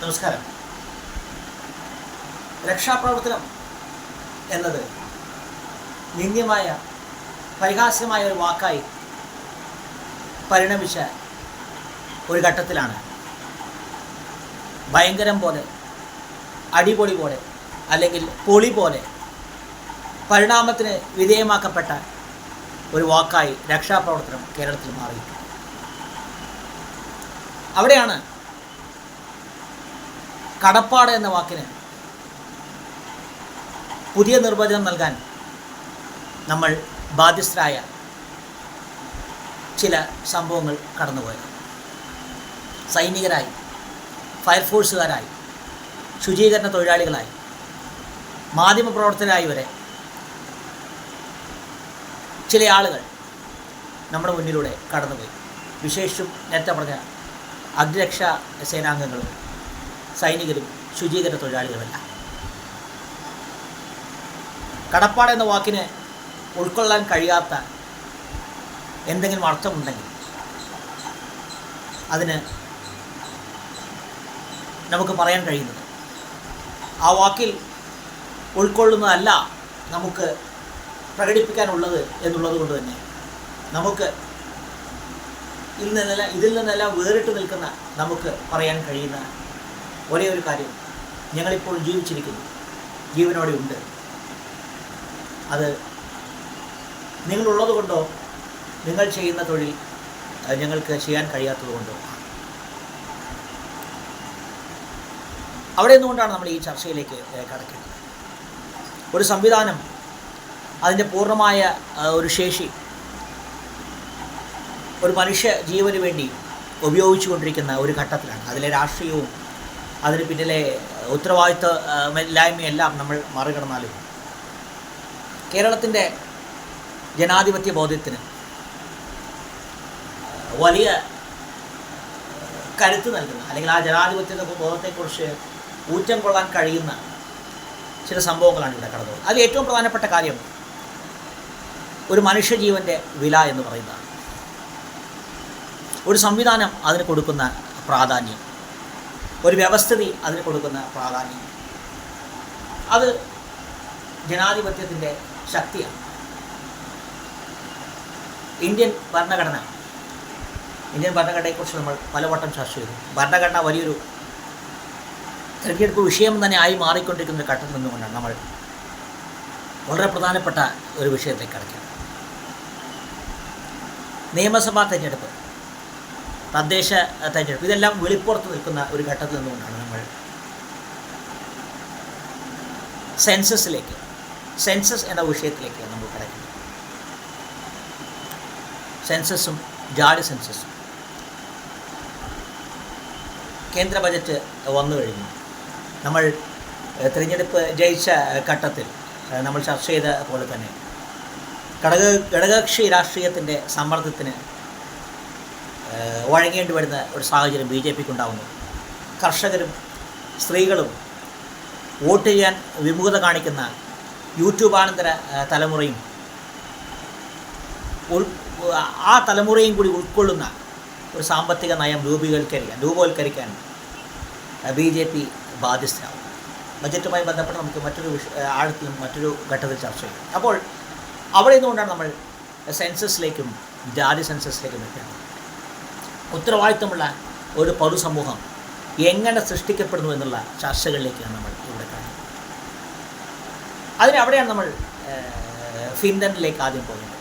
നമസ്കാരം. രക്ഷാപ്രവർത്തനം എന്നത് നിന്ദ്യമായ പരിഹാസ്യമായ ഒരു വാക്കായി പരിണമിച്ച ഒരു ഘട്ടത്തിലാണ് ഭയങ്കരം പോലെ, അടിപൊളി പോലെ, അല്ലെങ്കിൽ പൊളി പോലെ പരിണാമത്തിന് വിധേയമാക്കപ്പെട്ട ഒരു വാക്കായി രക്ഷാപ്രവർത്തനം കേരളത്തിൽ മാറി. അവിടെയാണ് കടപ്പാട് എന്ന വാക്കിന് പുതിയ നിർവചനം നൽകാൻ നമ്മൾ ബാധ്യസ്ഥരായ ചില സംഭവങ്ങൾ കടന്നുപോയത്. സൈനികരായി, ഫയർഫോഴ്സുകാരായി, ശുചീകരണ തൊഴിലാളികളായി, മാധ്യമപ്രവർത്തകരായി വരെ ചില ആളുകൾ നമ്മുടെ മുന്നിലൂടെ കടന്നുപോയി. വിശേഷിച്ചും നേരത്തെ പറഞ്ഞ അഗ്നിരക്ഷാ സേനാംഗങ്ങളും സൈനികരും ശുചീകരണ തൊഴിലാളികളുമല്ല. കടപ്പാട് എന്ന വാക്കിന് ഉൾക്കൊള്ളാൻ കഴിയാത്ത എന്തെങ്കിലും അർത്ഥമുണ്ടെങ്കിൽ അതിന് നമുക്ക് പറയാൻ കഴിയുന്നത് ആ വാക്കിൽ ഉൾക്കൊള്ളുന്നതല്ല നമുക്ക് പ്രകടിപ്പിക്കാനുള്ളത് എന്നുള്ളത് കൊണ്ട് തന്നെ നമുക്ക് ഇതിൽ നിന്നെല്ലാം വേറിട്ട് നിൽക്കുന്ന നമുക്ക് പറയാൻ കഴിയുന്ന ഒരേ ഒരു കാര്യം, ഞങ്ങളിപ്പോൾ ജീവിച്ചിരിക്കുന്നു, ജീവനോടെ ഉണ്ട്. അത് നിങ്ങളുള്ളത് കൊണ്ടോ നിങ്ങൾ ചെയ്യുന്ന തൊഴിൽ ഞങ്ങൾക്ക് ചെയ്യാൻ കഴിയാത്തത് കൊണ്ടോ. അവിടെ നിന്നുകൊണ്ടാണ് നമ്മൾ ഈ ചർച്ചയിലേക്ക് കടക്കുന്നത്. ഒരു സംവിധാനം അതിൻ്റെ പൂർണ്ണമായ ഒരു ശേഷി ഒരു മനുഷ്യ ജീവന് വേണ്ടി ഉപയോഗിച്ചു കൊണ്ടിരിക്കുന്ന ഒരു ഘട്ടത്തിലാണ്. അതിലെ രാഷ്ട്രീയവും അതിന് പിന്നിലെ ഉത്തരവാദിത്വമില്ലായ്മയെല്ലാം നമ്മൾ മറികടന്നാലും കേരളത്തിൻ്റെ ജനാധിപത്യ ബോധത്തിന് വലിയ കരുത്ത് നൽകുന്ന, അല്ലെങ്കിൽ ആ ജനാധിപത്യ ബോധത്തെക്കുറിച്ച് ഊറ്റം കൊള്ളാൻ കഴിയുന്ന ചില സംഭവങ്ങളാണ് ഇവിടെ കടന്നത്. അതിൽ ഏറ്റവും പ്രധാനപ്പെട്ട കാര്യം ഒരു മനുഷ്യജീവൻ്റെ വില എന്ന് പറയുന്നതാണ്. ഒരു സംവിധാനം അതിന് കൊടുക്കുന്ന പ്രാധാന്യം, ഒരു വ്യവസ്ഥിതി അതിന് കൊടുക്കുന്ന പ്രാധാന്യം, അത് ജനാധിപത്യത്തിൻ്റെ ശക്തിയാണ്. ഇന്ത്യൻ ഭരണഘടനയെക്കുറിച്ച് നമ്മൾ പലവട്ടം ചർച്ച ചെയ്തു. ഭരണഘടന വലിയൊരു തിരഞ്ഞെടുപ്പ് വിഷയം തന്നെ ആയി മാറിക്കൊണ്ടിരിക്കുന്ന ഒരു ഘട്ടത്തിൽ നിന്നുകൊണ്ടാണ് നമ്മൾ വളരെ പ്രധാനപ്പെട്ട ഒരു വിഷയത്തിലേക്ക് കടക്കുന്നത്. നിയമസഭാ തെരഞ്ഞെടുപ്പ്, തദ്ദേശ തെരഞ്ഞെടുപ്പ്, ഇതെല്ലാം വെളിപ്പുറത്ത് നിൽക്കുന്ന ഒരു ഘട്ടത്തിൽ നിന്നുകൊണ്ടാണ് നമ്മൾ സെൻസസ് എന്ന വിഷയത്തിലേക്ക് നമ്മൾ കിടക്കുന്നത്. സെൻസസും ജാതി സെൻസസും കേന്ദ്ര ബജറ്റ് വന്നു കഴിഞ്ഞു. നമ്മൾ തിരഞ്ഞെടുപ്പ് ജയിച്ച ഘട്ടത്തിൽ നമ്മൾ ചർച്ച ചെയ്ത പോലെ തന്നെ ഘടകകക്ഷി രാഷ്ട്രീയത്തിൻ്റെ സമ്മർദ്ദത്തിന് വഴങ്ങേണ്ടി വരുന്ന ഒരു സാഹചര്യം BJPക്ക് ഉണ്ടാകുന്നു. കർഷകരും സ്ത്രീകളും വോട്ട് ചെയ്യാൻ വിമുഖത കാണിക്കുന്ന യൂട്യൂബാനന്തര തലമുറയും ആ തലമുറയും കൂടി ഉൾക്കൊള്ളുന്ന ഒരു സാമ്പത്തിക നയം രൂപവൽക്കരിക്കാൻ BJP ബാധ്യസ്ഥരാകും. ബജറ്റുമായി ബന്ധപ്പെട്ട് നമുക്ക് മറ്റൊരു ഘട്ടത്തിൽ ചർച്ച ചെയ്യും. അപ്പോൾ അവിടെ നിന്നുകൊണ്ടാണ് നമ്മൾ സെൻസസിലേക്കും ജാതി സെൻസസിലേക്കും എത്തുന്നത്. ഉത്തരവാദിത്തമുള്ള ഒരു പൊതുസമൂഹം എങ്ങനെ സൃഷ്ടിക്കപ്പെടുന്നു എന്നുള്ള ചർച്ചകളിലേക്കാണ് നമ്മൾ ഇവിടെ കാണുന്നത്. അവിടെയാണ് നമ്മൾ ഫിൻലൻഡിലേക്ക് ആദ്യം പോകുന്നത്.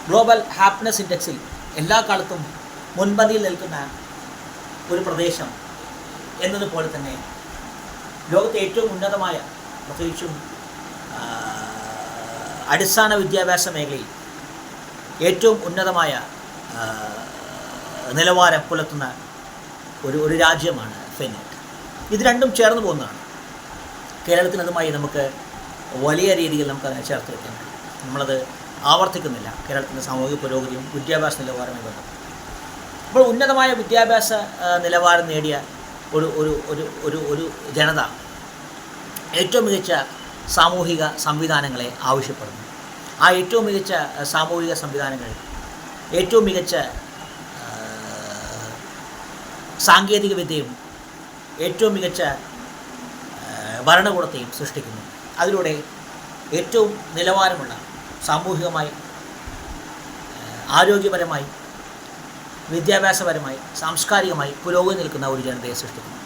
ഗ്ലോബൽ ഹാപ്പിനെസ് ഇൻഡെക്സിൽ എല്ലാ കാലത്തും മുൻപന്തിയിൽ നിൽക്കുന്ന ഒരു പ്രദേശം എന്നതുപോലെ തന്നെ ലോകത്തെ ഏറ്റവും ഉന്നതമായ, പ്രത്യേകിച്ചും അടിസ്ഥാന വിദ്യാഭ്യാസ മേഖലയിൽ ഏറ്റവും ഉന്നതമായ നിലവാരം പുലർത്തുന്ന ഒരു രാജ്യമാണ് ഫിൻലാൻഡ്. ഇത് രണ്ടും ചേർന്ന് പോകുന്നതാണ്. കേരളത്തിൽ അതുമായി നമുക്ക് വലിയ രീതിയിൽ നമുക്കതിനെ ചേർത്ത് വയ്ക്കാൻ കഴിയും. നമ്മളത് ആവർത്തിക്കുന്നില്ല. കേരളത്തിൻ്റെ സാമൂഹിക പുരോഗതിയും വിദ്യാഭ്യാസ നിലവാരമായി ബന്ധപ്പെട്ടു. അപ്പോൾ ഉന്നതമായ വിദ്യാഭ്യാസ നിലവാരം നേടിയ ഒരു ജനത ഏറ്റവും മികച്ച സാമൂഹിക സംവിധാനങ്ങളെ ആവശ്യപ്പെടുന്നു. ആ ഏറ്റവും മികച്ച സാമൂഹിക സംവിധാനങ്ങൾ, ഏറ്റവും മികച്ച സാങ്കേതിക വിദ്യയും ഏറ്റവും മികച്ച ഭരണകൂടത്തെയും സൃഷ്ടിക്കുന്നു. അതിലൂടെ ഏറ്റവും നിലവാരമുള്ള സാമൂഹികമായി, ആരോഗ്യപരമായി, വിദ്യാഭ്യാസപരമായി, സാംസ്കാരികമായി പുരോഗതി നിൽക്കുന്ന ഒരു ജനതയെ സൃഷ്ടിക്കുന്നു.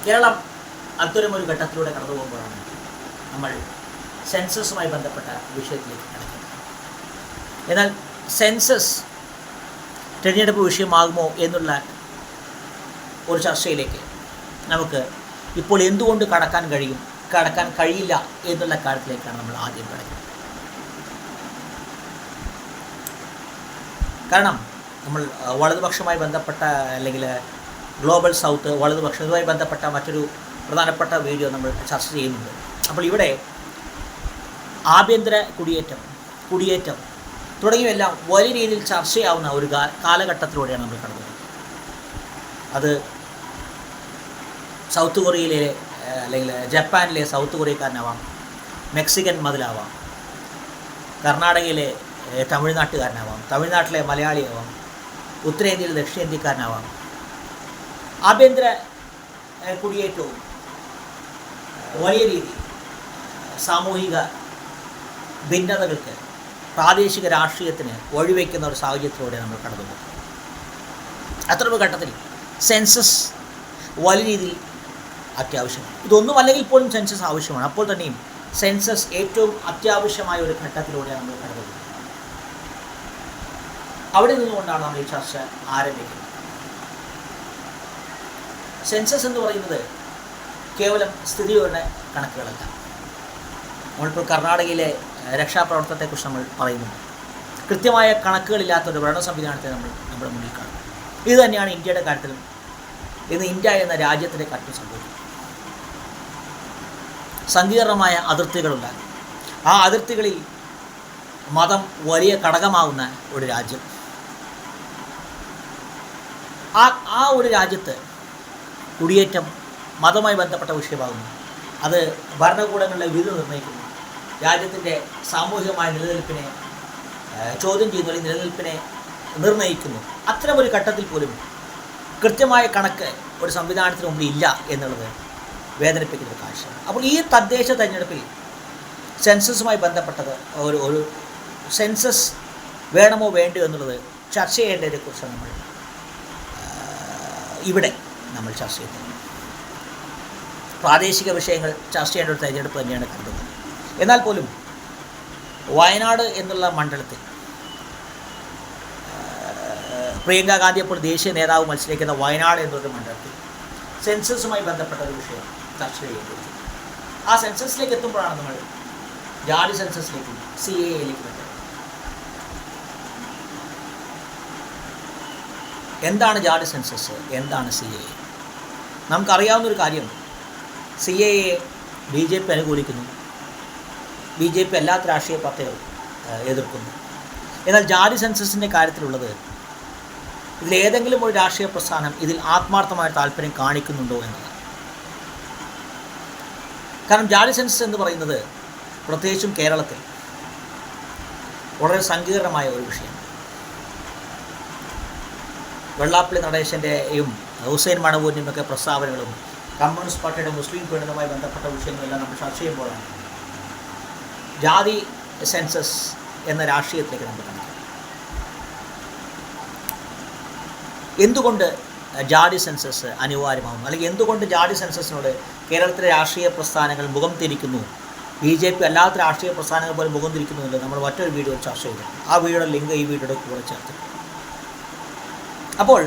കേരളം അത്തരമൊരു ഘട്ടത്തിലൂടെ കടന്നു പോകുമ്പോഴാണ് നമ്മൾ സെൻസസുമായി ബന്ധപ്പെട്ട വിഷയത്തിലേക്ക് കടക്കുന്നത്. എന്നാൽ സെൻസസ് തിരഞ്ഞെടുപ്പ് വിഷയമാകുമോ എന്നുള്ള ഒരു ചർച്ചയിലേക്ക് നമുക്ക് ഇപ്പോൾ എന്തുകൊണ്ട് കടക്കാൻ കഴിയില്ല എന്നുള്ള കാര്യത്തിലേക്കാണ് നമ്മൾ ആദ്യം കിടക്കുന്നത്. കാരണം നമ്മൾ വലതുപക്ഷവുമായി ബന്ധപ്പെട്ട അല്ലെങ്കിൽ ഗ്ലോബൽ സൗത്ത് വലതുപക്ഷവുമായി ബന്ധപ്പെട്ട മറ്റൊരു പ്രധാനപ്പെട്ട വീഡിയോ നമ്മൾ ചർച്ച ചെയ്യുന്നുണ്ട്. അപ്പോൾ ഇവിടെ ആഭ്യന്തര കുടിയേറ്റം തുടങ്ങിയവയെല്ലാം വലിയ രീതിയിൽ ചർച്ചയാവുന്ന ഒരു കാലഘട്ടത്തിലൂടെയാണ് നമ്മൾ കടന്നത്. അത് സൗത്ത് കൊറിയയിലെ അല്ലെങ്കിൽ ജപ്പാനിലെ സൗത്ത് കൊറിയക്കാരനാവാം, മെക്സിക്കൻ മതിലാവാം, കർണാടകയിലെ തമിഴ്നാട്ടുകാരനാവാം, തമിഴ്നാട്ടിലെ മലയാളിയാവാം, ഉത്തരേന്ത്യയിലെ ദക്ഷിണേന്ത്യക്കാരനാവാം. ആഭ്യന്തര കുടിയേറ്റവും വലിയ രീതിയിൽ സാമൂഹിക ഭിന്നതകൾക്ക്, പ്രാദേശിക രാഷ്ട്രീയത്തിന് വഴിവെക്കുന്ന ഒരു സാഹചര്യത്തിലൂടെ നമ്മൾ കടന്നു പോകും. അത്തരമൊരു ഘട്ടത്തിൽ സെൻസസ് വലിയ രീതിയിൽ അത്യാവശ്യമാണ്. ഇതൊന്നും അല്ലെങ്കിൽ പോലും സെൻസസ് ആവശ്യമാണ്. അപ്പോൾ തന്നെയും സെൻസസ് ഏറ്റവും അത്യാവശ്യമായ ഒരു ഘട്ടത്തിലൂടെയാണ് നമ്മൾ കടന്നു പോകുന്നത്. അവിടെ നിന്നുകൊണ്ടാണ് നമ്മൾ ഈ ചർച്ച ആരംഭിക്കുന്നത്. സെൻസസ് എന്ന് പറയുന്നത് കേവലം സ്ഥിതിയുടെ കണക്കുകളല്ല. നമ്മളിപ്പോൾ കർണാടകയിലെ രക്ഷാപ്രവർത്തനത്തെക്കുറിച്ച് നമ്മൾ പറയുന്നുണ്ട്. കൃത്യമായ കണക്കുകളില്ലാത്തൊരു ഭരണ സംവിധാനത്തെ നമ്മുടെ മുന്നിൽ കാണും. ഇത് തന്നെയാണ് ഇന്ത്യയുടെ കാര്യത്തിലും ഇന്ന് ഇന്ത്യ എന്ന രാജ്യത്തിൻ്റെ കാര്യത്തിൽ സംഭവിക്കുന്നത്. സങ്കീർണമായ അതിർത്തികളുള്ള, ആ അതിർത്തികളിൽ മതം വലിയ ഘടകമാകുന്ന ഒരു രാജ്യം. ആ ഒരു രാജ്യത്ത് കുടിയേറ്റം മതവുമായി ബന്ധപ്പെട്ട വിഷയമാകുന്നു. അത് ഭരണകൂടങ്ങളുടെ വിധി നിർണ്ണയിക്കുന്നു. രാജ്യത്തിൻ്റെ സാമൂഹികമായ നിലനിൽപ്പിനെ ചോദ്യം ചെയ്യുന്നു, അല്ലെങ്കിൽ നിലനിൽപ്പിനെ നിർണ്ണയിക്കുന്നു. അത്തരമൊരു ഘട്ടത്തിൽ പോലും കൃത്യമായ കണക്ക് ഒരു സംവിധാനത്തിന് മുമ്പിൽ ഇല്ല എന്നുള്ളത് വേദനിപ്പിക്കുന്ന കാഴ്ചയാണ്. അപ്പോൾ ഈ തദ്ദേശ തെരഞ്ഞെടുപ്പിൽ സെൻസസുമായി ബന്ധപ്പെട്ടത് ഒരു സെൻസസ് വേണമോ വേണ്ടയോ എന്നുള്ളത് ചർച്ച ചെയ്യേണ്ടതിനെക്കുറിച്ച് ഇവിടെ നമ്മൾ ചർച്ച ചെയ്യുന്നത്. പ്രാദേശിക വിഷയങ്ങൾ ചർച്ച ചെയ്യേണ്ട ഒരു തെരഞ്ഞെടുപ്പ് തന്നെയാണ് കരുതുന്നത്. എന്നാൽ പോലും വയനാട് എന്നുള്ള മണ്ഡലത്തിൽ പ്രിയങ്ക ഗാന്ധിയെപ്പോൾ ദേശീയ നേതാവ് മത്സരിക്കുന്ന വയനാട് എന്നൊരു മണ്ഡലത്തിൽ സെൻസസുമായി ബന്ധപ്പെട്ട ഒരു വിഷയം ചർച്ച ചെയ്യേണ്ടത്. ആ സെൻസസിലേക്ക് എത്തുമ്പോഴാണ് നമ്മൾ ജാതി സെൻസസിലേക്കും CAA-യിലേക്കും എത്തുന്നത്. എന്താണ് ജാതി സെൻസസ്, എന്താണ് CAA? നമുക്കറിയാവുന്നൊരു കാര്യം, CAA BJP അനുകൂലിക്കുന്നു, BJP എല്ലാത്ത രാഷ്ട്രീയ പാർട്ടികളും എതിർക്കുന്നു. എന്നാൽ ജാതി സെൻസസിൻ്റെ കാര്യത്തിലുള്ളത്, ഇതിലേതെങ്കിലും ഒരു രാഷ്ട്രീയ പ്രസ്ഥാനം ഇതിൽ ആത്മാർത്ഥമായ താല്പര്യം കാണിക്കുന്നുണ്ടോ എന്നതാണ്. കാരണം ജാതി സെൻസസ് എന്ന് പറയുന്നത് പ്രത്യേകിച്ചും കേരളത്തിൽ വളരെ സങ്കീർണമായ ഒരു വിഷയമാണ്. വെള്ളാപ്പള്ളി നടേശൻ്റെയും ഹുസൈൻ മടവൂരിൻ്റെയും ഒക്കെ പ്രസ്താവനകളും കമ്മ്യൂണിസ്റ്റ് പാർട്ടിയുടെ മുസ്ലിം പീഡനവുമായി ബന്ധപ്പെട്ട വിഷയങ്ങളെല്ലാം നമ്മൾ ചർച്ച ചെയ്യുമ്പോഴാണ് ജാതി സെൻസസ് എന്ന രാഷ്ട്രീയത്തിലേക്ക് നമ്മൾ കണ്ടത്. എന്തുകൊണ്ട് ജാതി സെൻസസ് അനിവാര്യമാകുന്നു, അല്ലെങ്കിൽ എന്തുകൊണ്ട് ജാതി സെൻസസിനോട് കേരളത്തിലെ രാഷ്ട്രീയ പ്രസ്ഥാനങ്ങൾ മുഖം തിരിക്കുന്നു, BJP അല്ലാത്ത രാഷ്ട്രീയ പ്രസ്ഥാനങ്ങൾ പോലും മുഖം തിരിക്കുന്നുണ്ട്, നമ്മൾ മറ്റൊരു വീഡിയോ ചർച്ച ചെയ്തു. ആ വീഡിയോയുടെ ലിങ്ക് ഈ വീഡിയോയുടെ കൂടെ ചേർത്ത്. അപ്പോൾ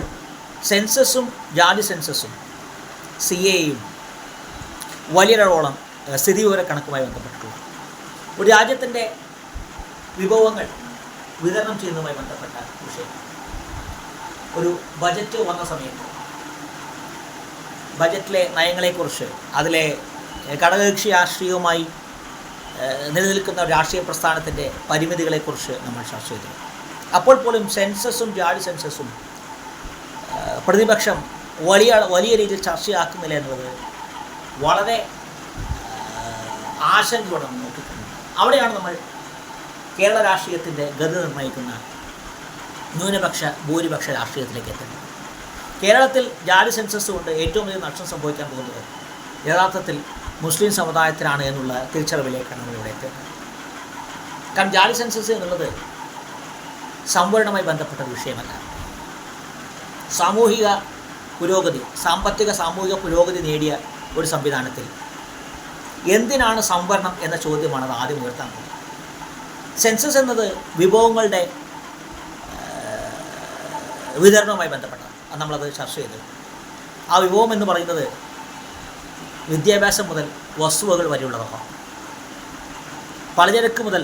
സെൻസസും ജാതി സെൻസസും CAA-യും വലിയൊരോളം സ്ഥിതിവിവര കണക്കുമായി ബന്ധപ്പെട്ടിട്ടുള്ള ഒരു രാജ്യത്തിൻ്റെ വിഭവങ്ങൾ വിതരണം ചെയ്യുന്നതുമായി ബന്ധപ്പെട്ട വിഷയം. ഒരു ബജറ്റ് വന്ന സമയത്ത് ബജറ്റിലെ നയങ്ങളെക്കുറിച്ച്, അതിലെ ഘടകകക്ഷി രാഷ്ട്രീയവുമായി നിലനിൽക്കുന്ന രാഷ്ട്രീയ പ്രസ്ഥാനത്തിൻ്റെ പരിമിതികളെക്കുറിച്ച് നമ്മൾ ചർച്ച ചെയ്തു. അപ്പോൾ പോലും സെൻസസും ജാതി സെൻസസും പ്രതിപക്ഷം വലിയ രീതിയിൽ ചർച്ചയാക്കുന്നില്ല എന്നുള്ളത് വളരെ ആശങ്കയോടെ നമ്മൾ നോക്കിയിട്ടുണ്ട്. അവിടെയാണ് നമ്മൾ കേരള രാഷ്ട്രീയത്തിൻ്റെ ഗതി നിർണ്ണയിക്കുന്ന ന്യൂനപക്ഷ ഭൂരിപക്ഷ രാഷ്ട്രീയത്തിലേക്ക് എത്തുന്നത്. കേരളത്തിൽ ജാതി സെൻസസ് കൊണ്ട് ഏറ്റവും വലിയ നഷ്ടം സംഭവിക്കാൻ പോകുന്നത് യഥാർത്ഥത്തിൽ മുസ്ലിം സമുദായത്തിനാണ് എന്നുള്ള തിരിച്ചറിവിലേക്കാണ് നമ്മളിവിടെ എത്തുന്നത്. കാരണം ജാതി സെൻസസ് എന്നുള്ളത് സംവരണവുമായി ബന്ധപ്പെട്ട വിഷയമല്ല. സാമൂഹിക പുരോഗതി, സാമൂഹിക പുരോഗതി നേടിയ ഒരു സംവിധാനത്തിൽ എന്തിനാണ് സംവരണം എന്ന ചോദ്യമാണ് അത് ആദ്യം ഉയർത്താൻ പോകുന്നത്. സെൻസസ് എന്നത് വിഭവങ്ങളുടെ വിതരണവുമായി ബന്ധപ്പെട്ടതാണ്. അത് നമ്മളത് ചർച്ച ചെയ്തു. ആ വിഭവം എന്ന് പറയുന്നത് വിദ്യാഭ്യാസം മുതൽ വസ്തുവകൾ വരെയുള്ളതാണ്. പലചരക്ക് മുതൽ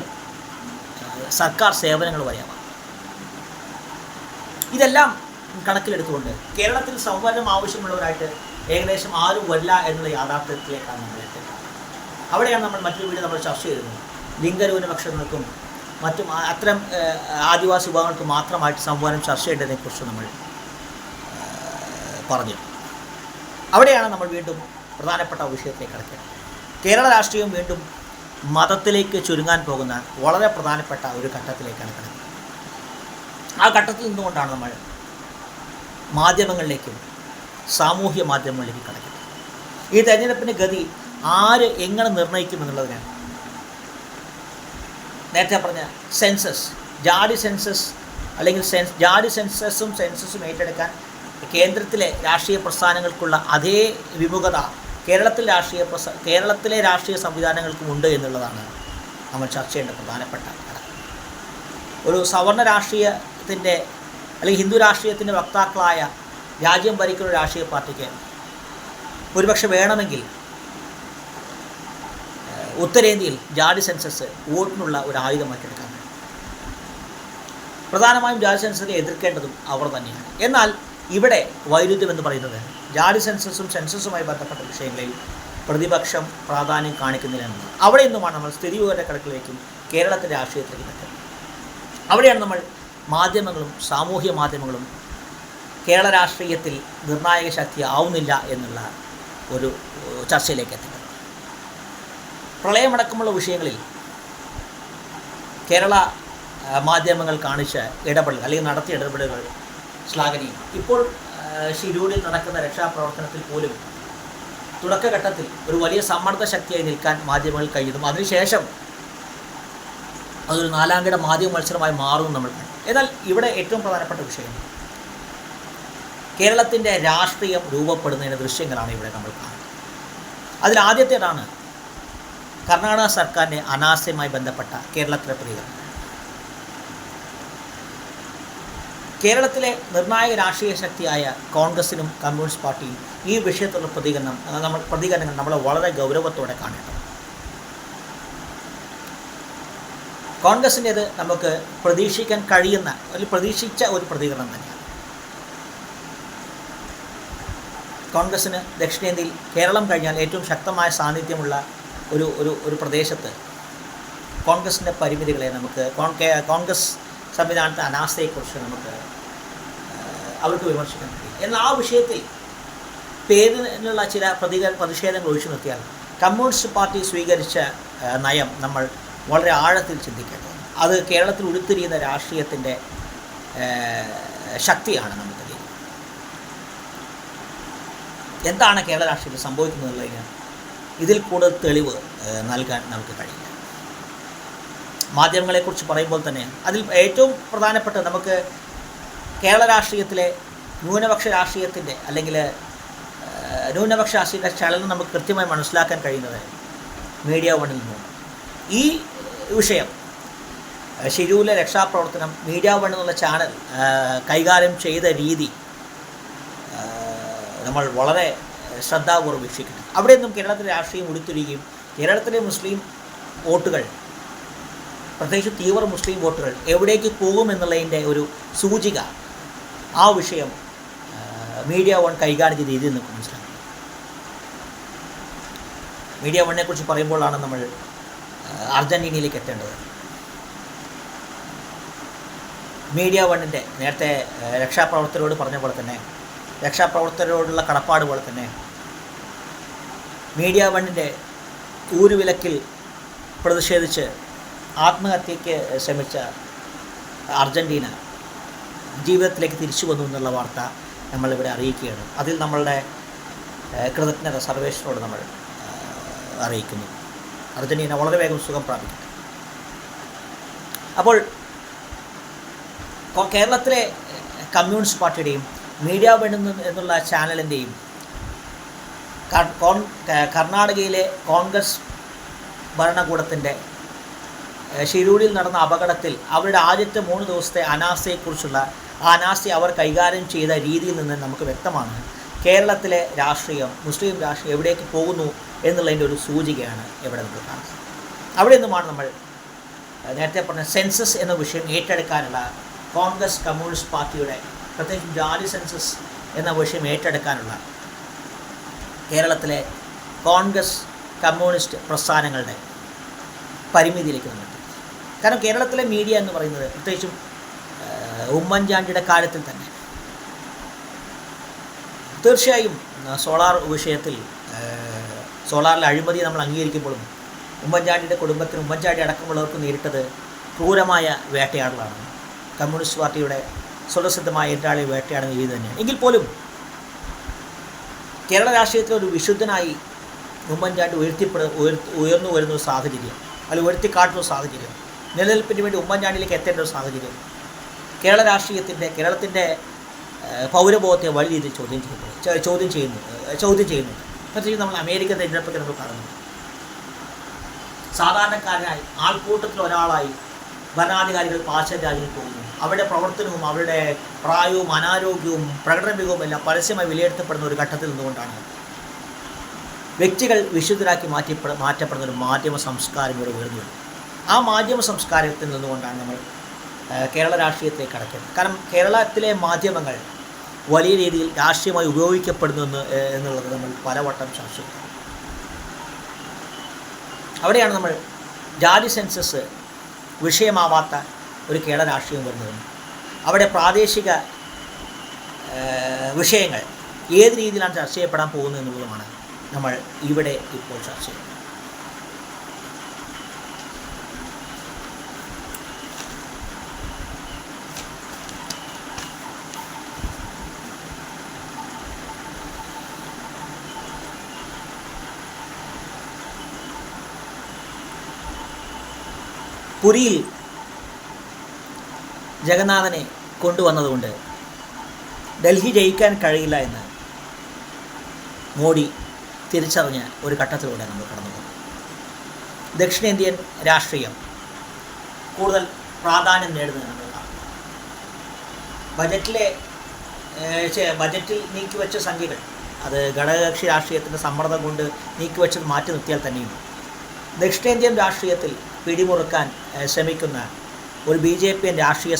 സർക്കാർ സേവനങ്ങൾ വരെയാവാം. ഇതെല്ലാം കണക്കിലെടുത്തുകൊണ്ട് കേരളത്തിൽ സംവരണം ആവശ്യമുള്ളവരായിട്ട് ഏകദേശം ആരും വരില്ല എന്നുള്ള യാഥാർത്ഥ്യത്തിലേക്കാണ് നമ്മൾ എത്തുന്നത്. അവിടെയാണ് നമ്മൾ മറ്റൊരു വീഡിയോ നമ്മൾ ചർച്ച ചെയ്തിരുന്നത്. ലിംഗന്യൂനപക്ഷങ്ങൾക്കും മറ്റും അത്തരം ആദിവാസി വിഭാഗങ്ങൾക്ക് മാത്രമായിട്ട് സംവരണം ചർച്ച ചെയ്യേണ്ടതിനെക്കുറിച്ച് നമ്മൾ പറഞ്ഞു. അവിടെയാണ് നമ്മൾ വീണ്ടും പ്രധാനപ്പെട്ട വിഷയത്തിലേക്ക് കടക്കുന്നത്. കേരള രാഷ്ട്രീയം വീണ്ടും മതത്തിലേക്ക് ചുരുങ്ങാൻ പോകുന്ന വളരെ പ്രധാനപ്പെട്ട ഒരു ഘട്ടത്തിലേക്കാണ് കിടക്കുന്നത്. ആ ഘട്ടത്തിൽ നിന്നുകൊണ്ടാണ് നമ്മൾ മാധ്യമങ്ങളിലേക്കും സാമൂഹ്യ മാധ്യമങ്ങളിലേക്കും കിടക്കുന്നത്. ഈ തെരഞ്ഞെടുപ്പിൻ്റെ ഗതി ആര് എങ്ങനെ നിർണ്ണയിക്കുമെന്നുള്ളതിനാണ് നേരത്തെ പറഞ്ഞ സെൻസസ്, ജാതി സെൻസസ് അല്ലെങ്കിൽ ജാതി സെൻസസും ഏറ്റെടുക്കാൻ കേന്ദ്രത്തിലെ രാഷ്ട്രീയ പ്രസ്ഥാനങ്ങൾക്കുള്ള അതേ വിമുഖത കേരളത്തിലെ രാഷ്ട്രീയ സംവിധാനങ്ങൾക്കും ഉണ്ട് എന്നുള്ളതാണ് നമ്മൾ ചർച്ച ചെയ്യേണ്ട പ്രധാനപ്പെട്ട ഘടകം. ഒരു സവർണ രാഷ്ട്രീയത്തിൻ്റെ അല്ലെങ്കിൽ ഹിന്ദു രാഷ്ട്രീയത്തിൻ്റെ വക്താക്കളായ രാജ്യം ഭരിക്കുന്ന രാഷ്ട്രീയ പാർട്ടിക്ക് ഒരുപക്ഷെ വേണമെങ്കിൽ ഉത്തരേന്ത്യയിൽ ജാതി സെൻസസ് വോട്ടിനുള്ള ഒരു ആയുധമാക്കി എടുക്കാൻ കഴിയും. പ്രധാനമായും ജാതി സെൻസസിനെ എതിർക്കേണ്ടതും അവർ തന്നെയാണ്. എന്നാൽ ഇവിടെ വൈരുദ്ധ്യം എന്ന് പറയുന്നത് ജാതി സെൻസസുമായി ബന്ധപ്പെട്ട വിഷയങ്ങളിൽ പ്രതിപക്ഷം പ്രാധാന്യം കാണിക്കുന്നില്ലെന്ന്. അവിടെ നിന്നുമാണ് നമ്മൾ സ്ഥിതിവിവര കണക്കിലേക്കും കേരളത്തിൻ്റെ രാഷ്ട്രീയത്തിലേക്ക് എത്തുന്നത്. അവിടെയാണ് നമ്മൾ മാധ്യമങ്ങളും സാമൂഹ്യ മാധ്യമങ്ങളും കേരള രാഷ്ട്രീയത്തിൽ നിർണായക ശക്തി ആവുന്നില്ല എന്നുള്ള ഒരു ചർച്ചയിലേക്ക് എത്തുന്നത്. പ്രളയമടക്കമുള്ള വിഷയങ്ങളിൽ കേരള മാധ്യമങ്ങൾ കാണിച്ച ഇടപെടൽ അല്ലെങ്കിൽ നടത്തിയ ഇടപെടലുകൾ ശ്ലാഘനീയമാണ്. ഇപ്പോൾ ഷിരൂരിൽ നടക്കുന്ന രക്ഷാപ്രവർത്തനത്തിൽ പോലും തുടക്കഘട്ടത്തിൽ ഒരു വലിയ സമ്മർദ്ദ ശക്തിയായി നിൽക്കാൻ മാധ്യമങ്ങൾ കഴിയുന്നു. അതിനുശേഷം അതൊരു നാലാംകിട മാധ്യമ മത്സരമായി മാറുമെന്ന് നമ്മൾ കണ്ടു. എന്നാൽ ഇവിടെ ഏറ്റവും പ്രധാനപ്പെട്ട വിഷയം കേരളത്തിൻ്റെ രാഷ്ട്രീയം രൂപപ്പെടുന്നതിൻ്റെ ദൃശ്യങ്ങളാണ് ഇവിടെ നമ്മൾ കാണുന്നത്. അതിലാദ്യത്തേതാണ് കർണാടക സർക്കാരിൻ്റെ അനാസ്ഥയുമായി ബന്ധപ്പെട്ട കേരളത്തിലെ പ്രതികരണം. കേരളത്തിലെ നിർണായക രാഷ്ട്രീയ ശക്തിയായ കോൺഗ്രസിനും കമ്മ്യൂണിസ്റ്റ് പാർട്ടിയും ഈ വിഷയത്തിലുള്ള പ്രതികരണങ്ങൾ നമ്മൾ വളരെ ഗൗരവത്തോടെ കാണേണ്ടത്. കോൺഗ്രസിൻ്റേത് നമുക്ക് പ്രതീക്ഷിക്കാൻ കഴിയുന്ന പ്രതീക്ഷിച്ച ഒരു പ്രതികരണം തന്നെയാണ്. കോൺഗ്രസ്സിന് ദക്ഷിണേന്ത്യയിൽ കേരളം കഴിഞ്ഞാൽ ഏറ്റവും ശക്തമായ സാന്നിധ്യമുള്ള ഒരു പ്രദേശത്ത് കോൺഗ്രസിൻ്റെ പരിമിതികളെ നമുക്ക് കോൺഗ്രസ് സംവിധാനത്തെ അനാസ്ഥയെക്കുറിച്ച് നമുക്ക് അവർക്ക് വിമർശിക്കാൻ കഴിയും. എന്നാൽ ആ വിഷയത്തിൽ പേരിനുള്ള ചില പ്രതിഷേധങ്ങൾ ഒഴിച്ചു നിർത്തിയാൽ കമ്മ്യൂണിസ്റ്റ് പാർട്ടി സ്വീകരിച്ച നയം നമ്മൾ വളരെ ആഴത്തിൽ ചിന്തിക്കേണ്ടത്. അത് കേരളത്തിൽ ഉരുത്തിരിയുന്ന രാഷ്ട്രീയത്തിൻ്റെ ശക്തിയാണ് നമുക്ക് తెలిയുന്നത്. എന്താണ് കേരള രാഷ്ട്രീയത്തിൽ സംഭവിക്കുന്നതെന്നുള്ളതിന് ഇതിൽ കൂടുതൽ തെളിവ് നൽകാൻ നമുക്ക് കഴിയില്ല. മാധ്യമങ്ങളെക്കുറിച്ച് പറയുമ്പോൾ തന്നെ അതിൽ ഏറ്റവും പ്രധാനപ്പെട്ട നമുക്ക് കേരള രാഷ്ട്രീയത്തിലെ ന്യൂനപക്ഷ രാഷ്ട്രീയത്തിൻ്റെ അല്ലെങ്കിൽ ന്യൂനപക്ഷ രാഷ്ട്രീയത്തിൻ്റെ ചലനം നമുക്ക് കൃത്യമായി മനസ്സിലാക്കാൻ കഴിയുന്നത് മീഡിയ വണ്ണിൽ നിന്നാണ്. ഈ വിഷയം ഷിരൂരിലെ രക്ഷാപ്രവർത്തനം മീഡിയ വൺ എന്നുള്ള ചാനൽ കൈകാര്യം ചെയ്ത രീതി നമ്മൾ വളരെ ശ്രദ്ധാപൂർവ്വം വീക്ഷിക്കണം. അവിടെ നിന്നും കേരളത്തിലെ രാഷ്ട്രീയം ഉരുത്തിരിയുകയും കേരളത്തിലെ മുസ്ലിം വോട്ടുകൾ, പ്രത്യേകിച്ച് തീവ്ര മുസ്ലിം വോട്ടുകൾ എവിടേക്ക് പോകുമെന്നുള്ളതിൻ്റെ ഒരു സൂചിക ആ വിഷയം മീഡിയ വൺ കൈകാര്യം ചെയ്ത രീതിയിൽ നമുക്ക് മനസ്സിലാക്കും. മീഡിയ വണ്ണിനെക്കുറിച്ച് പറയുമ്പോഴാണ് നമ്മൾ അർജൻറ്റീനയിലേക്ക് എത്തേണ്ടത്. മീഡിയ വണ്ണിൻ്റെ നേരത്തെ രക്ഷാപ്രവർത്തകരോട് പറഞ്ഞ പോലെ തന്നെ, രക്ഷാപ്രവർത്തകരോടുള്ള കടപ്പാട് പോലെ തന്നെ മീഡിയ വണ്ണിൻ്റെ ഊരുവിലക്കിൽ പ്രതിഷേധിച്ച് ആത്മഹത്യയ്ക്ക് ശ്രമിച്ച അർജൻറ്റീന ജീവിതത്തിലേക്ക് തിരിച്ചു വന്നു എന്നുള്ള വാർത്ത നമ്മളിവിടെ അറിയിക്കുകയാണ്. അതിൽ നമ്മളുടെ കൃതജ്ഞത സർവേശ്വരനോട് നമ്മൾ അറിയിക്കുന്നു. അർജൻറ്റീന വളരെ വേഗം സുഖം പ്രാപിക്കട്ടെ. അപ്പോൾ കേരളത്തിലെ കമ്മ്യൂണിസ്റ്റ് പാർട്ടിയുടെയും മീഡിയ വൺ എന്നുള്ള ചാനലിൻ്റെയും കർണാടകയിലെ കോൺഗ്രസ് ഭരണകൂടത്തിൻ്റെ ഷിരൂരിൽ നടന്ന അപകടത്തിൽ അവരുടെ ആദ്യത്തെ 3 ദിവസത്തെ അനാസ്ഥയെക്കുറിച്ചുള്ള അനാസ്ഥ അവർ കൈകാര്യം ചെയ്ത രീതിയിൽ നിന്ന് നമുക്ക് വ്യക്തമാണ് കേരളത്തിലെ രാഷ്ട്രീയം, മുസ്ലിം രാഷ്ട്രീയം എവിടേക്ക് പോകുന്നു എന്നുള്ളതിൻ്റെ ഒരു സൂചികയാണ് ഇവിടെ നമ്മൾ കാണുന്നത്. അവിടെ നിന്നുമാണ് നമ്മൾ നേരത്തെ പറഞ്ഞ സെൻസസ് എന്ന വിഷയം ഏറ്റെടുക്കാനുള്ള കോൺഗ്രസ് കമ്മ്യൂണിസ്റ്റ് പാർട്ടിയുടെ, പ്രത്യേകിച്ചും ജാതി സെൻസസ് എന്ന വിഷയം ഏറ്റെടുക്കാനുള്ള കേരളത്തിലെ കോൺഗ്രസ് കമ്മ്യൂണിസ്റ്റ് പ്രസ്ഥാനങ്ങളുടെ പരിമിതിയിലേക്ക് നമ്മൾ എത്തി. കാരണം കേരളത്തിലെ മീഡിയ എന്ന് പറയുന്നത്, പ്രത്യേകിച്ചും ഉമ്മൻചാണ്ടിയുടെ കാര്യത്തിൽ തന്നെ തീർച്ചയായും സോളാർ വിഷയത്തിൽ സോളാറിലെ അഴിമതി നമ്മൾ അംഗീകരിക്കുമ്പോഴും ഉമ്മൻചാണ്ടിയുടെ കുടുംബത്തിന്, ഉമ്മൻചാണ്ടി അടക്കമുള്ളവർക്ക് നേരിട്ടത് ക്രൂരമായ വേട്ടയാടലാണ്. കമ്മ്യൂണിസ്റ്റ് പാർട്ടിയുടെ സ്വതസിദ്ധമായ എതിരാളി വേട്ടയാടുന്ന രീതി തന്നെയാണ്. എങ്കിൽ പോലും കേരള രാഷ്ട്രീയത്തിലെ ഒരു വിശുദ്ധനായി ഉമ്മൻചാണ്ടി ഉയർന്നു വരുന്ന ഒരു സാഹചര്യം, അല്ലെങ്കിൽ ഉയർത്തിക്കാട്ടുന്ന സാഹചര്യം, നിലനിൽപ്പിന് വേണ്ടി ഉമ്മൻചാണ്ടിയിലേക്ക് എത്തേണ്ട ഒരു സാഹചര്യം കേരളത്തിൻ്റെ പൗരബോധത്തെ വലിയ രീതിയിൽ ചോദ്യം ചെയ്യുന്നു. പ്രത്യേകിച്ച് നമ്മൾ അമേരിക്കൻ തിരഞ്ഞെടുപ്പൊക്കെ നമ്മൾ കാണുന്നു. സാധാരണക്കാരനായി ആൾക്കൂട്ടത്തിൽ ഒരാളായി ഭരണാധികാരികൾ പാശ്ചാത്യ രാജ്യങ്ങളിൽ പോകുന്നു. അവരുടെ പ്രവർത്തനവും അവരുടെ പ്രായവും അനാരോഗ്യവും പ്രകടന മികവും എല്ലാം പരസ്യമായി വിലയിരുത്തപ്പെടുന്ന ഒരു ഘട്ടത്തിൽ നിന്നുകൊണ്ടാണ് വ്യക്തികൾ വിശുദ്ധരാക്കി മാറ്റപ്പെടുന്ന ഒരു മാധ്യമ സംസ്കാരം ഇവിടെ ഉയർന്നു വരുന്നത്. ആ മാധ്യമ സംസ്കാരത്തിൽ നിന്നുകൊണ്ടാണ് നമ്മൾ കേരള രാഷ്ട്രീയത്തിലേക്ക് കടക്കുന്നത്. കാരണം കേരളത്തിലെ മാധ്യമങ്ങൾ വലിയ രീതിയിൽ രാഷ്ട്രീയമായി ഉപയോഗിക്കപ്പെടുന്നു എന്നുള്ളത് നമ്മൾ പലവട്ടം ചർച്ച ചെയ്തു. അവിടെയാണ് നമ്മൾ ജാതി സെൻസസ് വിഷയമാവാത്ത ഒരു കേരള രാഷ്ട്രീയം വരുന്നതും അവിടെ പ്രാദേശിക വിഷയങ്ങൾ ഏത് രീതിയിലാണ് ചർച്ച ചെയ്യപ്പെടാൻ പോകുന്നത് എന്നുള്ളതുമാണ് നമ്മൾ ഇവിടെ ഇപ്പോൾ ചർച്ച ചെയ്യുന്നത്. പുരിയിൽ ജഗന്നാഥനെ കൊണ്ടുവന്നതുകൊണ്ട് ഡൽഹി ജയിക്കാൻ കഴിയില്ല എന്ന് മോഡി തിരിച്ചറിഞ്ഞ ഒരു ഘട്ടത്തിലൂടെ നമ്മൾ കടന്നു പോകും. ദക്ഷിണേന്ത്യൻ രാഷ്ട്രീയം കൂടുതൽ പ്രാധാന്യം നേടുന്നത് നമ്മൾ കാണും. ബജറ്റിൽ നീക്കിവെച്ച സംഖ്യകൾ അത് ഘടകകക്ഷി രാഷ്ട്രീയത്തിൻ്റെ സമ്മർദ്ദം കൊണ്ട് നീക്കിവെച്ചത് മാറ്റി നിർത്തിയാൽ തന്നെയും ദക്ഷിണേന്ത്യൻ രാഷ്ട്രീയത്തിൽ പിടിമുറുക്കാൻ ശ്രമിക്കുന്ന ഒരു BJP രാഷ്ട്രീയ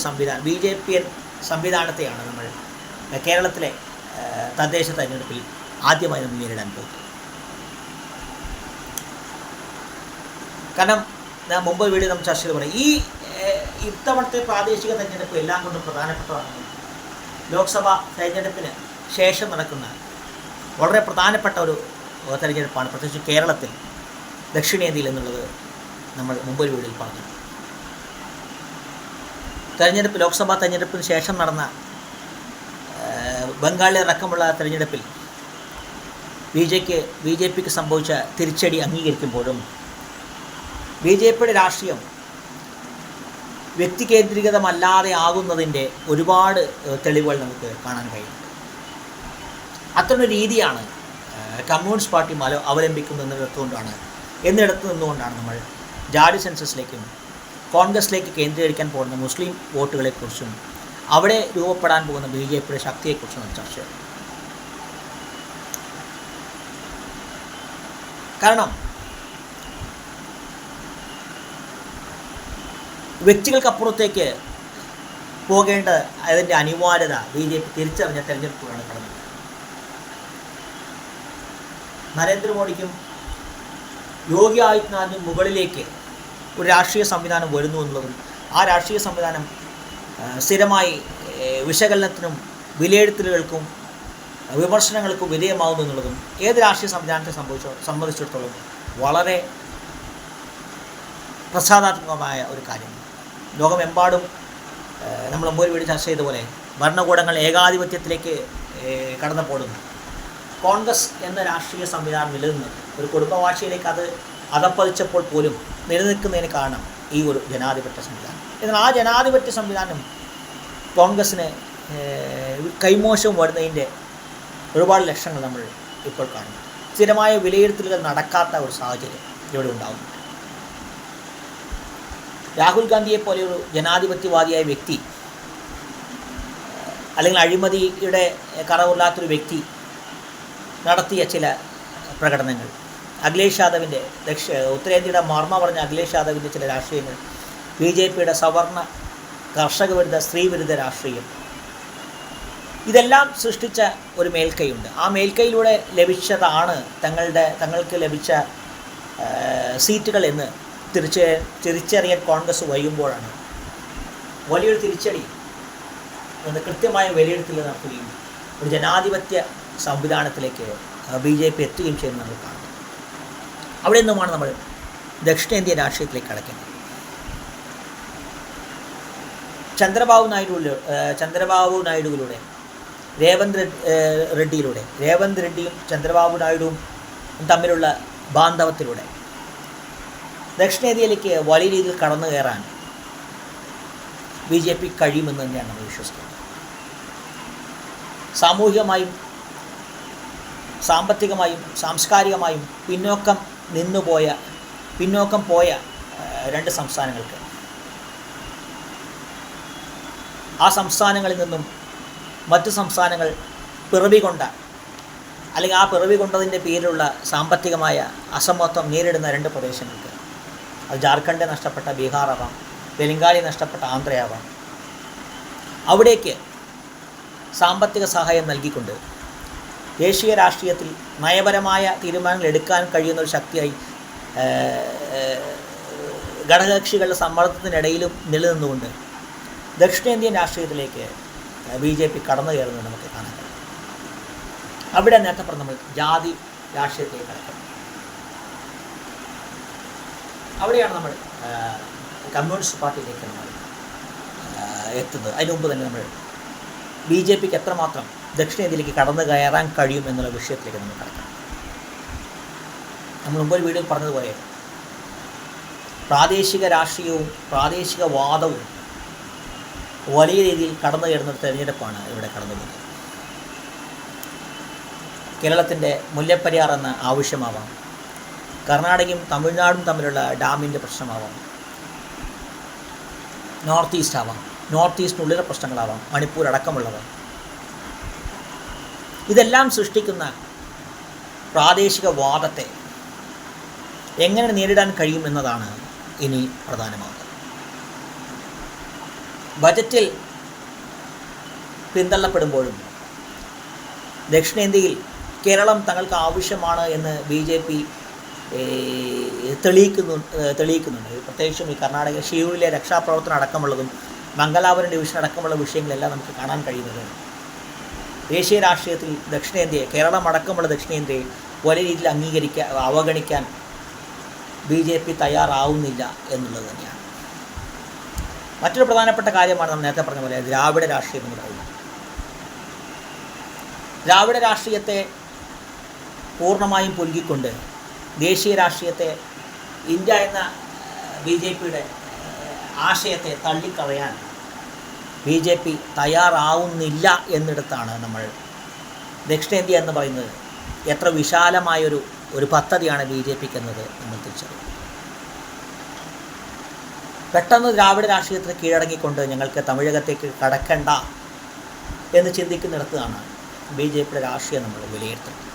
സംവിധാനത്തെയാണ് നമ്മൾ കേരളത്തിലെ തദ്ദേശ തെരഞ്ഞെടുപ്പിൽ ആദ്യമായി നമ്മൾ നേരിടാൻ പോകുന്നത്. കാരണം ഞാൻ മുമ്പ് വീഡിയോ നമ്മൾ ചർച്ച ചെയ്ത് പറയും, ഇത്തവണത്തെ പ്രാദേശിക തെരഞ്ഞെടുപ്പ് എല്ലാം കൊണ്ടും പ്രധാനപ്പെട്ടതാണ്. ലോക്സഭാ തെരഞ്ഞെടുപ്പിന് ശേഷം നടക്കുന്ന വളരെ പ്രധാനപ്പെട്ട ഒരു തെരഞ്ഞെടുപ്പാണ്, പ്രത്യേകിച്ച് കേരളത്തിൽ ദക്ഷിണേന്ത്യയിൽ എന്നുള്ളത് നമ്മൾ മുമ്പൊരു വീഡിയോയിൽ പറഞ്ഞു. ലോക്സഭാ തെരഞ്ഞെടുപ്പിന് ശേഷം നടന്ന ബംഗാളിലടക്കമുള്ള തെരഞ്ഞെടുപ്പിൽ BJPക്ക് സംഭവിച്ച തിരിച്ചടി അംഗീകരിക്കുമ്പോഴും BJPയുടെ രാഷ്ട്രീയം വ്യക്തി കേന്ദ്രീകൃതമല്ലാതെ ആകുന്നതിൻ്റെ ഒരുപാട് തെളിവുകൾ നമുക്ക് കാണാൻ കഴിയും. അത്തരൊരു രീതിയാണ് കമ്മ്യൂണിസ്റ്റ് പാർട്ടി എന്നിടത്തു നിന്നുകൊണ്ടാണ് നമ്മൾ ജാതി സെൻസസിലേക്കും കോൺഗ്രസിലേക്ക് കേന്ദ്രീകരിക്കാൻ പോകുന്ന മുസ്ലിം വോട്ടുകളെക്കുറിച്ചും അവിടെ രൂപപ്പെടാൻ പോകുന്ന BJPയുടെ ശക്തിയെക്കുറിച്ചും നമ്മൾ ചർച്ച ചെയ്യും. കാരണം വ്യക്തികൾക്കപ്പുറത്തേക്ക് പോകേണ്ട അതിൻ്റെ അനിവാര്യത BJP തിരിച്ചറിഞ്ഞ തെരഞ്ഞെടുപ്പുകളാണ് കടന്നത്. നരേന്ദ്രമോദിക്കും യോഗി ആദിത്യനാഥിനും മുകളിലേക്ക് ഒരു രാഷ്ട്രീയ സംവിധാനം വരുന്നു എന്നുള്ളതും ആ രാഷ്ട്രീയ സംവിധാനം സ്ഥിരമായി വിശകലനത്തിനും വിലയിരുത്തലുകൾക്കും വിമർശനങ്ങൾക്കും വിധേയമാകുന്നു എന്നുള്ളതും ഏത് രാഷ്ട്രീയ സംവിധാനത്തെ സംബന്ധിച്ചിടത്തോളം വളരെ പ്രസാദാത്മകമായ ഒരു കാര്യമാണ്. ലോകമെമ്പാടും നമ്മൾ മുമ്പ് വീട് ചർച്ച ചെയ്ത പോലെ ഭരണകൂടങ്ങൾ ഏകാധിപത്യത്തിലേക്ക് കടന്നപ്പോഴും കോൺഗ്രസ് എന്ന രാഷ്ട്രീയ സംവിധാനം നിലനിന്നത് ഒരു കുടുംബവാഴ്ചയിലേക്ക് അത് അതപ്പതിച്ചപ്പോൾ പോലും നിലനിൽക്കുന്നതിന് കാരണം ഈ ഒരു ജനാധിപത്യ സംവിധാനം. എന്നാൽ ആ ജനാധിപത്യ സംവിധാനം കോൺഗ്രസ്സിന് കൈമോശം വരുന്നതിൻ്റെ ഒരുപാട് ലക്ഷണങ്ങൾ നമ്മൾ ഇപ്പോൾ കാണുന്നു. സ്ഥിരമായ വിലയിരുത്തലുകൾ നടക്കാത്ത ഒരു സാഹചര്യം ഇവിടെ ഉണ്ടാകുന്നുണ്ട്. രാഹുൽ ഗാന്ധിയെ പോലെ ഒരു ജനാധിപത്യവാദിയായ വ്യക്തി, അല്ലെങ്കിൽ അഴിമതിയുടെ കറവില്ലാത്തൊരു വ്യക്തി നടത്തിയ ചില പ്രകടനങ്ങൾ, അഖിലേഷ് യാദവിൻ്റെ ഉത്തരേന്ത്യയുടെ മർമ്മ പറഞ്ഞ അഖിലേഷ് യാദവിൻ്റെ ചില രാഷ്ട്രീയങ്ങൾ, BJPയുടെ സവർണ കർഷക വിരുദ്ധ സ്ത്രീ വിരുദ്ധ രാഷ്ട്രീയം, ഇതെല്ലാം സൃഷ്ടിച്ച ഒരു മേൽക്കൈയുണ്ട്. ആ മേൽക്കൈയിലൂടെ ലഭിച്ചതാണ് തങ്ങൾക്ക് ലഭിച്ച സീറ്റുകൾ എന്ന് തിരിച്ചറിയാൻ കോൺഗ്രസ് വൈകുമ്പോഴാണ് വലിയൊരു തിരിച്ചടി എന്ന് കൃത്യമായ വിലയിരുത്തൽ നടത്തുകയും ഒരു ജനാധിപത്യ സംവിധാനത്തിലേക്ക് BJP എത്തുകയും ചെയ്യുന്നത് നമ്മൾ കാണുന്നത്. അവിടെ നിന്നുമാണ് നമ്മൾ ദക്ഷിണേന്ത്യൻ രാഷ്ട്രീയത്തിലേക്ക് കടക്കുന്നത്. ചന്ദ്രബാബു നായിഡുവിലൂടെ രേവന്ത് റെഡ്ഡിയും ചന്ദ്രബാബു നായിഡുവും തമ്മിലുള്ള ബാന്ധവത്തിലൂടെ ദക്ഷിണേന്ത്യയിലേക്ക് വലിയ രീതിയിൽ കടന്നു കയറാൻ BJP കഴിയുമെന്ന് തന്നെയാണ് നമ്മൾ വിശ്വസിക്കുന്നത്. സാമൂഹികമായും സാമ്പത്തികമായും സാംസ്കാരികമായും പിന്നോക്കം പോയ രണ്ട് സംസ്ഥാനങ്ങൾക്ക് ആ സംസ്ഥാനങ്ങളിൽ നിന്നും മറ്റ് സംസ്ഥാനങ്ങൾ പിറവികൊണ്ട, അല്ലെങ്കിൽ ആ പിറവികൊണ്ടതിൻ്റെ പേരിലുള്ള സാമ്പത്തികമായ അസമത്വം നേരിടുന്ന രണ്ട് പ്രദേശങ്ങൾക്ക്, അത് ജാർഖണ്ഡ് നഷ്ടപ്പെട്ട ബീഹാറാവാം, തെലങ്കാന നഷ്ടപ്പെട്ട ആന്ധ്രയാവാം, അവിടേക്ക് സാമ്പത്തിക സഹായം നൽകിക്കൊണ്ട് ദേശീയ രാഷ്ട്രീയത്തിൽ നയപരമായ തീരുമാനങ്ങൾ എടുക്കാൻ കഴിയുന്ന ഒരു ശക്തിയായി ഘടകകക്ഷികളുടെ സമ്മർദ്ദത്തിനിടയിലും നിലനിന്നുകൊണ്ട് ദക്ഷിണേന്ത്യൻ രാഷ്ട്രീയത്തിലേക്ക് BJP കടന്നു കയറുന്നത് നമുക്ക് കാണാൻ കഴിയും. അവിടെ നേരത്തെ പറഞ്ഞ നമ്മൾ ജാതി രാഷ്ട്രീയത്തിലേക്ക് കടക്കുന്നത്. അവിടെയാണ് നമ്മൾ കമ്മ്യൂണിസ്റ്റ് പാർട്ടിയിലേക്ക് നമ്മൾ എത്തുന്നത്. അതിന് മുമ്പ് തന്നെ നമ്മൾ BJPക്ക് എത്രമാത്രം ദക്ഷിണേന്ത്യയിലേക്ക് കടന്നു കയറാൻ കഴിയും എന്നുള്ള വിഷയത്തിലേക്ക് നമ്മൾ കടക്കാം. നമ്മൾ മുമ്പൊരു വീഡിയോയിൽ പറഞ്ഞതുപോലെ പ്രാദേശിക രാഷ്ട്രീയവും പ്രാദേശികവാദവും വലിയ രീതിയിൽ കടന്നു കയറുന്ന തെരഞ്ഞെടുപ്പാണ് ഇവിടെ കടന്നു പോകുന്നത്. കേരളത്തിൻ്റെ മുല്ലപ്പെരിയാർ എന്ന ആവശ്യമാവാം, കർണാടകയും തമിഴ്നാടും തമ്മിലുള്ള ഡാമിൻ്റെ പ്രശ്നമാവാം, നോർത്ത് ഈസ്റ്റ് ആവാം, നോർത്ത് ഈസ്റ്റിനുള്ളിലെ പ്രശ്നങ്ങളാവാം, മണിപ്പൂർ അടക്കമുള്ളവ, ഇതെല്ലാം സൃഷ്ടിക്കുന്ന പ്രാദേശികവാദത്തെ എങ്ങനെ നേരിടാൻ കഴിയും എന്നതാണ് ഇനി പ്രധാനമാകുന്നത്. ബജറ്റിൽ പിന്തള്ളപ്പെടുമ്പോഴും ദക്ഷിണേന്ത്യയിൽ കേരളം തങ്ങൾക്ക് ആവശ്യമാണ് എന്ന് BJP തെളിയിക്കുന്നുണ്ട്. പ്രത്യേകിച്ചും ഈ കർണാടക ഷിരൂരിലെ രക്ഷാപ്രവർത്തനം അടക്കമുള്ളതും മംഗലാപുരം ഡിവിഷൻ അടക്കമുള്ള വിഷയങ്ങളെല്ലാം നമുക്ക് കാണാൻ കഴിയുന്നത് ദേശീയ രാഷ്ട്രീയത്തിൽ ദക്ഷിണേന്ത്യയെ, കേരളം അടക്കമുള്ള ദക്ഷിണേന്ത്യയെ വലിയ രീതിയിൽ അവഗണിക്കാൻ BJP തയ്യാറാവുന്നില്ല എന്നുള്ളത് തന്നെയാണ്. മറ്റൊരു പ്രധാനപ്പെട്ട കാര്യമാണ് നമ്മൾ നേരത്തെ പറഞ്ഞ പോലെ ദ്രാവിഡ രാഷ്ട്രീയം എന്ന് പറയുന്നത്. ദ്രാവിഡ രാഷ്ട്രീയത്തെ പൂർണ്ണമായും പുൽകിക്കൊണ്ട് ദേശീയ രാഷ്ട്രീയത്തെ, ഇന്ത്യ എന്ന BJPയുടെ ആശയത്തെ തള്ളിക്കളയാൻ BJP തയ്യാറാവുന്നില്ല എന്നിടത്താണ് നമ്മൾ ദക്ഷിണേന്ത്യ എന്ന് പറയുന്നത് എത്ര വിശാലമായൊരു പദ്ധതിയാണ് BJPക്ക് എന്നത് നമ്മൾ തിരിച്ചറിയും. പെട്ടെന്ന് ദ്രാവിഡ രാഷ്ട്രീയത്തിന് കീഴടങ്ങിക്കൊണ്ട് ഞങ്ങൾക്ക് തമിഴകത്തേക്ക് കടക്കണ്ട എന്ന് ചിന്തിക്കുന്നിടത്താണ് BJPയുടെ രാഷ്ട്രീയം നമ്മൾ വിലയിരുത്തുന്നത്.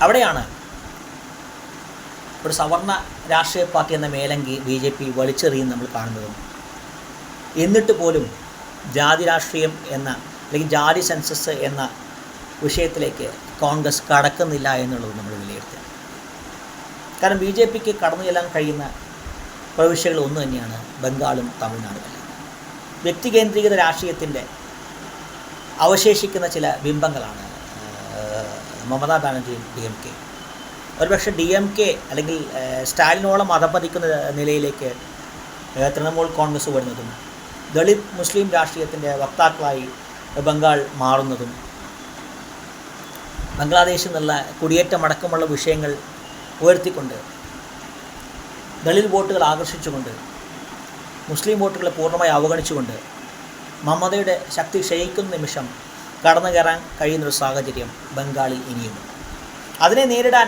അവിടെയാണ് ഒരു സവർണ രാഷ്ട്രീയ പാർട്ടി എന്ന മേലങ്കി BJP വലിച്ചെറിയും നമ്മൾ കാണുന്നതും. എന്നിട്ട് പോലും ജാതി രാഷ്ട്രീയം എന്ന, അല്ലെങ്കിൽ ജാതി സെൻസസ് എന്ന വിഷയത്തിലേക്ക് കോൺഗ്രസ് കടക്കുന്നില്ല എന്നുള്ളത് നമ്മൾ വിലയിരുത്തുക. കാരണം BJPക്ക് കടന്നു ചെല്ലാൻ കഴിയുന്ന പ്രവിശ്യകൾ ഒന്ന് തന്നെയാണ് ബംഗാളും തമിഴ്നാടുമെല്ലാം. വ്യക്തി കേന്ദ്രീകൃത രാഷ്ട്രീയത്തിൻ്റെ അവശേഷിക്കുന്ന ചില ബിംബങ്ങളാണ് മമതാ ബാനർജിയും DMK. ഒരുപക്ഷെ DMK അല്ലെങ്കിൽ സ്റ്റാലിനോളം അധപ്പതിക്കുന്ന നിലയിലേക്ക് തൃണമൂൽ കോൺഗ്രസ് വരുന്നതും ദളിത് മുസ്ലിം രാഷ്ട്രീയത്തിൻ്റെ വക്താക്കളായി ബംഗാൾ മാറുന്നതും ബംഗ്ലാദേശിൽ നിന്നുള്ള കുടിയേറ്റമടക്കമുള്ള വിഷയങ്ങൾ ഉയർത്തിക്കൊണ്ട് ദളിത് വോട്ടുകൾ ആകർഷിച്ചുകൊണ്ട് മുസ്ലിം വോട്ടുകളെ പൂർണ്ണമായി അവഗണിച്ചുകൊണ്ട് മമതയുടെ ശക്തി ക്ഷയിക്കുന്ന നിമിഷം കടന്നു കയറാൻ കഴിയുന്നൊരു സാഹചര്യം ബംഗാളിൽ ഇനിയുമുണ്ട്. അതിനെ നേരിടാൻ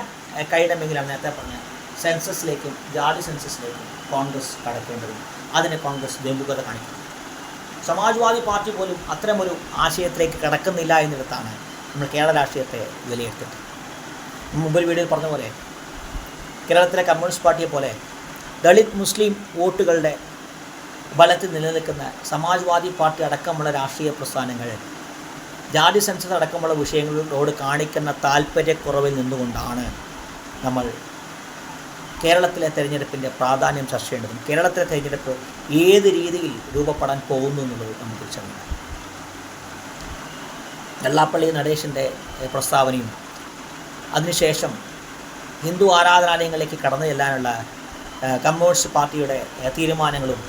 കഴിയണമെങ്കിലാണ് നേരത്തെ പറഞ്ഞ സെൻസസിലേക്കും ജാതി സെൻസസിലേക്കും കോൺഗ്രസ് കടക്കേണ്ടതും അതിന് കോൺഗ്രസ് വിമുഖത കാണിക്കുന്നു. സമാജ്വാദി പാർട്ടി പോലും അത്തരമൊരു ആശയത്തിലേക്ക് കടക്കുന്നില്ല എന്നിടത്താണ് നമ്മൾ കേരള രാഷ്ട്രീയത്തെ വിലയിരുത്തുന്നത്. മുമ്പൊരു വീഡിയോയിൽ പറഞ്ഞ പോലെ കേരളത്തിലെ കമ്മ്യൂണിസ്റ്റ് പാർട്ടിയെ പോലെ ദളിത് മുസ്ലിം വോട്ടുകളുടെ ബലത്തിൽ നിലനിൽക്കുന്ന സമാജ്വാദി പാർട്ടി അടക്കമുള്ള രാഷ്ട്രീയ പ്രസ്ഥാനങ്ങൾ ജാതി സെൻസസ് അടക്കമുള്ള വിഷയങ്ങളോട് കാണിക്കുന്ന താല്പര്യക്കുറവിൽ നിന്നുകൊണ്ടാണ് നമ്മൾ കേരളത്തിലെ തെരഞ്ഞെടുപ്പിൻ്റെ പ്രാധാന്യം ചർച്ച ചെയ്യേണ്ടതും കേരളത്തിലെ തെരഞ്ഞെടുപ്പ് ഏത് രീതിയിൽ രൂപപ്പെടാൻ പോകുന്നു എന്നുള്ളത് നമുക്ക് തിരിച്ചറിയണം. വെള്ളാപ്പള്ളി നടേശൻ്റെ പ്രസ്താവനയും അതിനുശേഷം ഹിന്ദു ആരാധനാലയങ്ങളിലേക്ക് കടന്നു ചെല്ലാനുള്ള കമ്മ്യൂണിസ്റ്റ് പാർട്ടിയുടെ തീരുമാനങ്ങളും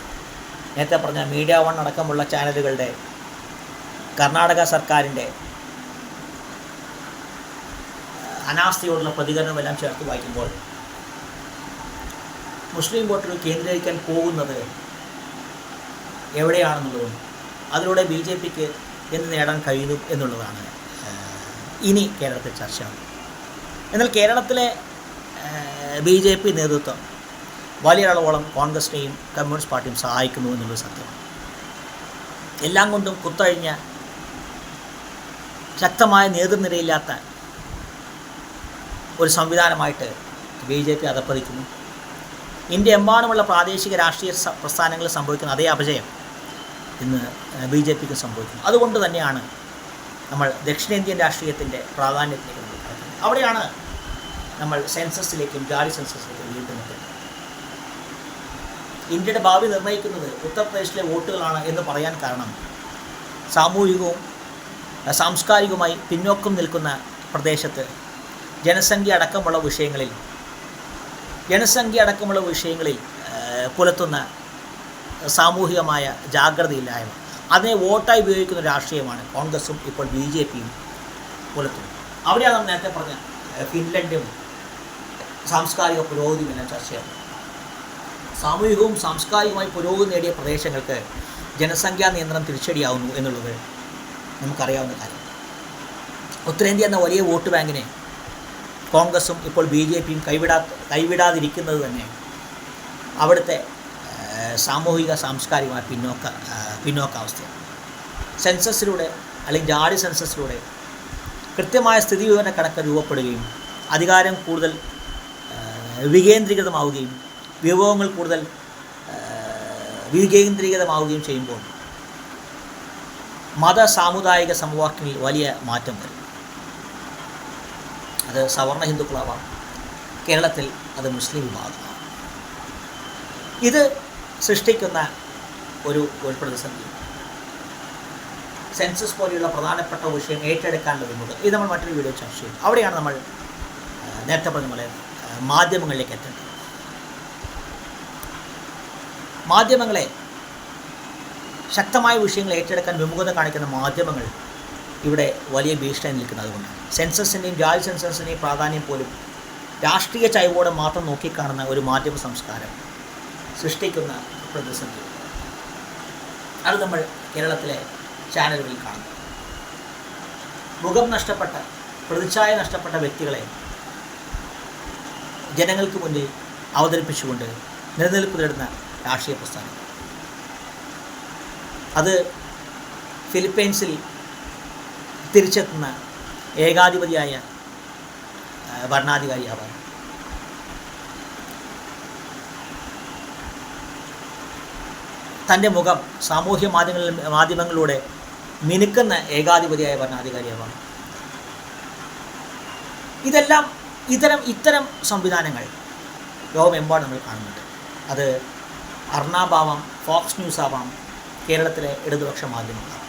നേരത്തെ പറഞ്ഞ മീഡിയ വൺ അടക്കമുള്ള ചാനലുകളുടെ കർണാടക സർക്കാരിൻ്റെ അനാസ്ഥയോടുള്ള പ്രതികരണമെല്ലാം ചേർത്ത് വായിക്കുമ്പോൾ മുസ്ലിം വോട്ടുകൾ കേന്ദ്രീകരിക്കാൻ പോകുന്നത് എവിടെയാണെന്നുള്ളതും അതിലൂടെ BJPക്ക് എന്ത് നേടാൻ കഴിയുന്നു എന്നുള്ളതാണ് ഇനി കേരളത്തിൽ ചർച്ച. എന്നാൽ കേരളത്തിലെ BJP നേതൃത്വം വലിയ അളവോളം കോൺഗ്രസിനെയും കമ്മ്യൂണിസ്റ്റ് പാർട്ടിയും സഹായിക്കുന്നു എന്നുള്ളത് സത്യമാണ്. എല്ലാം കൊണ്ടും കുത്തഴിഞ്ഞ ശക്തമായ നേതൃനിരയില്ലാത്ത ഒരു സംവിധാനമായിട്ട് BJP അധപ്പതിക്കുന്നു. ഇന്ത്യ എമ്പാടുമുള്ള പ്രാദേശിക രാഷ്ട്രീയ പ്രസ്ഥാനങ്ങളിൽ സംഭവിക്കുന്ന അതേ അപജയം ഇന്ന് BJPക്ക് സംഭവിക്കുന്നു. അതുകൊണ്ട് തന്നെയാണ് നമ്മൾ ദക്ഷിണേന്ത്യൻ രാഷ്ട്രീയത്തിൻ്റെ പ്രാധാന്യത്തിലേക്ക് നോക്കുന്നത്. അവിടെയാണ് നമ്മൾ സെൻസസിലേക്കും ജാതി സെൻസസിലേക്കും വീണ്ടും നിൽക്കുന്നത്. ഇന്ത്യയുടെ ഭാവി നിർണ്ണയിക്കുന്നത് ഉത്തർപ്രദേശിലെ വോട്ടുകളാണ് എന്ന് പറയാൻ കാരണം സാമൂഹികവും സാംസ്കാരികവുമായി പിന്നോക്കം നിൽക്കുന്ന പ്രദേശത്ത് ജനസംഖ്യ അടക്കമുള്ള വിഷയങ്ങളിൽ പുലർത്തുന്ന സാമൂഹികമായ ജാഗ്രതയില്ലായ്മ അതിനെ വോട്ടായി ഉപയോഗിക്കുന്ന രാഷ്ട്രീയമാണ് കോൺഗ്രസും ഇപ്പോൾ BJPയും പുലർത്തുന്നത്. അവിടെയാണ് നമ്മൾ നേരത്തെ പറഞ്ഞ ഫിൻലൻഡും സാംസ്കാരിക പുരോഗതിയും എല്ലാം ചർച്ച ചെയ്യുന്നത്. സാമൂഹികവും സാംസ്കാരികമായി പുരോഗതി നേടിയ പ്രദേശങ്ങൾക്ക് ജനസംഖ്യാ നിയന്ത്രണം തിരിച്ചടിയാവുന്നു എന്നുള്ളത് നമുക്കറിയാവുന്ന കാര്യം. ഉത്തരേന്ത്യ എന്ന വലിയ വോട്ട് ബാങ്കിനെ കോൺഗ്രസും ഇപ്പോൾ BJPയും കൈവിടാതിരിക്കുന്നത് തന്നെ അവിടുത്തെ സാമൂഹിക സാംസ്കാരികമായ പിന്നോക്കാവസ്ഥയാണ്. സെൻസസിലൂടെ അല്ലെങ്കിൽ ജാതി സെൻസസിലൂടെ കൃത്യമായ സ്ഥിതിവിവര കണക്ക് രൂപപ്പെടുകയും അധികാരം കൂടുതൽ വികേന്ദ്രീകൃതമാവുകയും വിഭവങ്ങൾ കൂടുതൽ വികേന്ദ്രീകൃതമാവുകയും ചെയ്യുമ്പോൾ മത സാമുദായിക സമവാക്യങ്ങളിൽ വലിയ മാറ്റം വരും. അത് സവർണ ഹിന്ദുക്കളാവാം, കേരളത്തിൽ അത് മുസ്ലിം വിഭാഗമാവാം. ഇത് സൃഷ്ടിക്കുന്ന ഒരു പ്രതിസന്ധി സെൻസസ് പോലെയുള്ള പ്രധാനപ്പെട്ട വിഷയം ഏറ്റെടുക്കാനുള്ള വിമുഖം ഇത് നമ്മൾ മറ്റൊരു വീഡിയോ ചർച്ച ചെയ്യും. അവിടെയാണ് നമ്മൾ നേരത്തെ പറഞ്ഞ പോലെ മാധ്യമങ്ങളിലേക്ക് എത്തേണ്ടത്. മാധ്യമങ്ങളെ ശക്തമായ വിഷയങ്ങൾ ഏറ്റെടുക്കാൻ വിമുഖത കാണിക്കുന്ന മാധ്യമങ്ങൾ ഇവിടെ വലിയ ഭീഷണി നിൽക്കുന്നത് അതുകൊണ്ടാണ്. സെൻസസിൻ്റെയും ജാതി സെൻസസിൻ്റെയും പ്രാധാന്യം പോലും രാഷ്ട്രീയ ചൈവോടെ മാത്രം നോക്കിക്കാണുന്ന ഒരു മാധ്യമ സംസ്കാരം സൃഷ്ടിക്കുന്ന പ്രതിസന്ധി അത് നമ്മൾ കേരളത്തിലെ ചാനലുകളിൽ കാണുന്നു. മുഖം നഷ്ടപ്പെട്ട, പ്രതിച്ഛായ നഷ്ടപ്പെട്ട വ്യക്തികളെ ജനങ്ങൾക്ക് മുന്നിൽ അവതരിപ്പിച്ചുകൊണ്ട് നിലനിൽപ്പ് നേടുന്ന രാഷ്ട്രീയ പ്രസ്ഥാനം. അത് ഫിലിപ്പൈൻസിൽ തിരിച്ചെത്തുന്ന ഏകാധിപതിയായ ഭരണാധികാരിയാവാം, തൻ്റെ മുഖം സാമൂഹ്യ മാധ്യമങ്ങളിലൂടെ മിനുക്കുന്ന ഏകാധിപതിയായ ഭരണാധികാരിയാവാം. ഇതെല്ലാം ഇത്തരം സംവിധാനങ്ങൾ ലോകമെമ്പാടും നമ്മൾ കാണുന്നുണ്ട്. അത് അർണാബാവാം, ഫോക്സ് ന്യൂസ് ആവാം, കേരളത്തിലെ ഇടതുപക്ഷ മാധ്യമങ്ങളാവാം.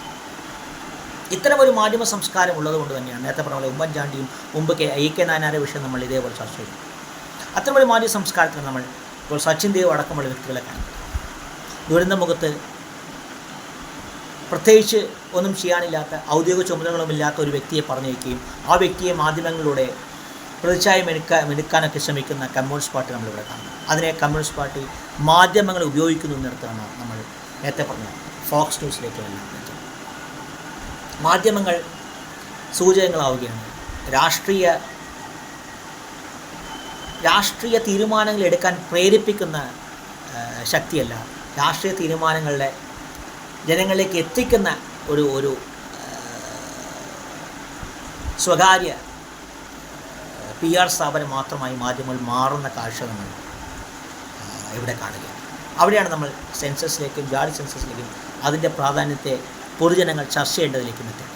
ഇത്തരമൊരു മാധ്യമ സംസ്കാരം ഉള്ളതുകൊണ്ട് തന്നെയാണ് നേരത്തെ പറഞ്ഞ പോലെ ഉമ്മൻചാണ്ടിയും മുമ്പ് A.K. നായനാരുടെ വിഷയം നമ്മൾ ഇതേപോലെ ചർച്ച ചെയ്തു. അത്തരമൊരു മാധ്യമ സംസ്കാരത്തിന് നമ്മൾ ഇപ്പോൾ സച്ചിൻ ദേവ് അടക്കമുള്ള വ്യക്തികളെ കാണുന്നത്. ദുരന്തമുഖത്ത് പ്രത്യേകിച്ച് ഒന്നും ചെയ്യാനില്ലാത്ത ഔദ്യോഗിക ചുമതലകളുമില്ലാത്ത ഒരു വ്യക്തിയെ പറഞ്ഞയക്കുകയും ആ വ്യക്തിയെ മാധ്യമങ്ങളിലൂടെ പ്രതിച്ഛായം എടുക്കാനൊക്കെ ശ്രമിക്കുന്ന കമ്മ്യൂണിസ്റ്റ് പാർട്ടി നമ്മളിവിടെ കാണുന്നു. അതിനെ കമ്മ്യൂണിസ്റ്റ് പാർട്ടി മാധ്യമങ്ങൾ ഉപയോഗിക്കുന്നു എന്നിടത്താണ് നമ്മൾ നേരത്തെ പറഞ്ഞ ഫോക്സ് ന്യൂസിലേക്ക് എല്ലാം എത്തുന്നത്. മാധ്യമങ്ങൾ സൂചകങ്ങളാവുകയാണ്. രാഷ്ട്രീയ തീരുമാനങ്ങൾ എടുക്കാൻ പ്രേരിപ്പിക്കുന്ന ശക്തിയല്ല, രാഷ്ട്രീയ തീരുമാനങ്ങളുടെ ജനങ്ങളിലേക്ക് എത്തിക്കുന്ന ഒരു സ്വകാര്യ PR സ്ഥാപനം മാത്രമായി മാധ്യമങ്ങൾ മാറുന്ന കാഴ്ച നമ്മൾ ഇവിടെ കാണുകയാണ്. അവിടെയാണ് നമ്മൾ സെൻസസിലേക്കും ജാതി സെൻസസിലേക്കും അതിൻ്റെ പ്രാധാന്യത്തെ പൊതുജനങ്ങൾ ചർച്ച ചെയ്യേണ്ടതിലേക്കും എത്തുന്നത്.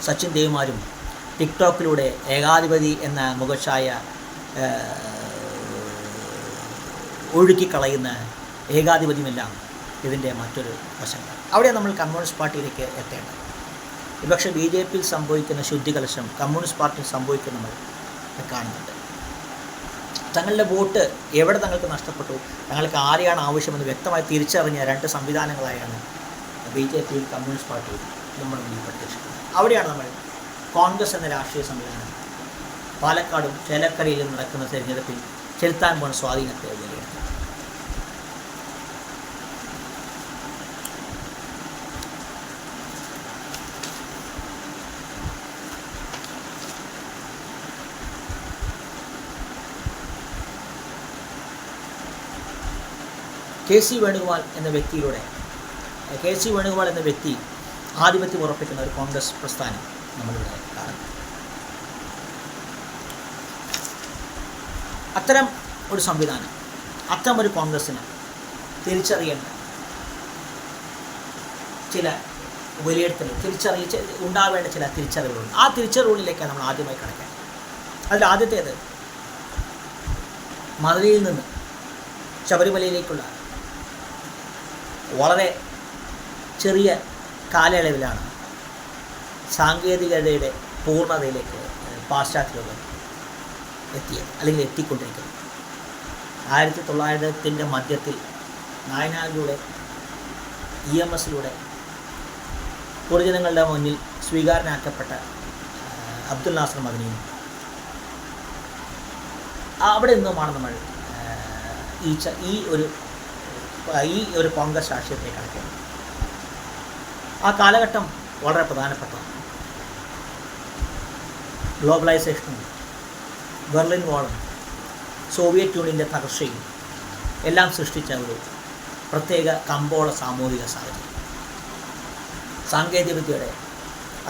സച്ചിൻ ദേവുമാരും ടിക്ടോക്കിലൂടെ ഏകാധിപതി എന്ന മുഖച്ഛായ ഒഴുക്കിക്കളയുന്ന ഏകാധിപത്യമെല്ലാം ഇതിൻ്റെ മറ്റൊരു വശങ്ങൾ. അവിടെ നമ്മൾ കമ്മ്യൂണിസ്റ്റ് പാർട്ടിയിലേക്ക് എത്തേണ്ടത്. പക്ഷേ BJP സംഭവിക്കുന്ന ശുദ്ധികലശം കമ്മ്യൂണിസ്റ്റ് പാർട്ടിയിൽ സംഭവിക്കുന്ന നമ്മൾ കാണുന്നുണ്ട്. തങ്ങളുടെ വോട്ട് എവിടെ തങ്ങൾക്ക് നഷ്ടപ്പെട്ടു, തങ്ങൾക്ക് ആരെയാണ് ആവശ്യമെന്ന് വ്യക്തമായി തിരിച്ചറിഞ്ഞ രണ്ട് സംവിധാനങ്ങളായാണ് BJPയും കമ്മ്യൂണിസ്റ്റ് പാർട്ടിയും നമ്മുടെ മുന്നിൽ പ്രത്യക്ഷിക്കുന്നത്. അവിടെയാണ് നമ്മൾ കോൺഗ്രസ് എന്ന രാഷ്ട്രീയ സംവിധാനം പാലക്കാടും ചേലക്കരയിലും നടക്കുന്ന തെരഞ്ഞെടുപ്പിൽ ചെലുത്താൻ പോകുന്ന സ്വാധീനത്തെ വിലയിരുത്തുന്നത്. കെ സി വേണുഗോപാൽ എന്ന വ്യക്തി ആധിപത്യം ഉറപ്പിക്കുന്ന ഒരു കോൺഗ്രസ് പ്രസ്ഥാനം നമ്മളിവിടെ കാണുന്നു. അത്തരം ഒരു സംവിധാനം, അത്തരം ഒരു കോൺഗ്രസ്സിന് തിരിച്ചറിയേണ്ട ചില വിലയിരുത്തലുകൾ, ഉണ്ടാവേണ്ട ചില തിരിച്ചറിവുകളുണ്ട്. ആ തിരിച്ചറിവുകളിലേക്കാണ് നമ്മൾ ആദ്യമായി കടക്കേണ്ടത്. അതിൽ ആദ്യത്തേത് മധുരയിൽ നിന്ന് ശബരിമലയിലേക്കുള്ള വളരെ ചെറിയ കാലയളവിലാണ് സാങ്കേതികതയുടെ പൂർണ്ണതയിലേക്ക് പാശ്ചാത്യ ലോകം അല്ലെങ്കിൽ എത്തിക്കൊണ്ടിരിക്കുന്നത്. 1900 മധ്യത്തിൽ നായനാരിലൂടെ EMSലൂടെ പൊതുജനങ്ങളുടെ മുന്നിൽ സ്വീകാരനാക്കപ്പെട്ട അബ്ദുൽ നാസർ മദനിയും അവിടെ നിന്നുമാണ് നമ്മൾ ഈ ഒരു കോൺഗ്രസ് രാഷ്ട്രീയത്തിലേക്ക് കടക്കുന്നത്. ആ കാലഘട്ടം വളരെ പ്രധാനപ്പെട്ടതാണ്. ഗ്ലോബലൈസേഷനും ബെർലിൻ വാളും സോവിയറ്റ് യൂണിയൻ്റെ തകർച്ചയും എല്ലാം സൃഷ്ടിച്ച ഒരു പ്രത്യേക കമ്പോള സാമൂഹിക സാഹചര്യം. സാങ്കേതികവിദ്യയുടെ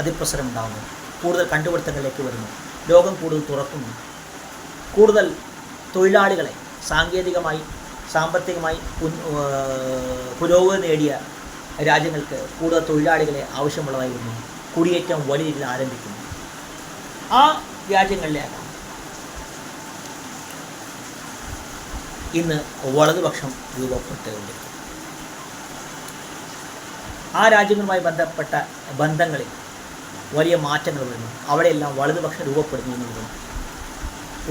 അതിപ്രസരം ഉണ്ടാകുന്നു, കൂടുതൽ കണ്ടുപിടുത്തങ്ങളിലേക്ക് വരുന്നു, ലോകം കൂടുതൽ തുറക്കുന്നു, കൂടുതൽ തൊഴിലാളികളെ സാങ്കേതികമായി സാമ്പത്തികമായി പുരോഗതി നേടിയ രാജ്യങ്ങൾക്ക് കൂടുതൽ തൊഴിലാളികളെ ആവശ്യമുള്ളതായി വരുന്നു, കുടിയേറ്റം വലിയ രീതിയിൽ ആരംഭിക്കുന്നു. ആ രാജ്യങ്ങളിലാണ് ഇന്ന് വലതുപക്ഷം രൂപപ്പെട്ടുകൊണ്ടിരിക്കുന്നത്. ആ രാജ്യങ്ങളുമായി ബന്ധപ്പെട്ട ബന്ധങ്ങളിൽ വലിയ മാറ്റങ്ങൾ വരുന്നു. അവിടെയെല്ലാം വലതുപക്ഷം രൂപപ്പെടുന്നു എന്നുള്ളതും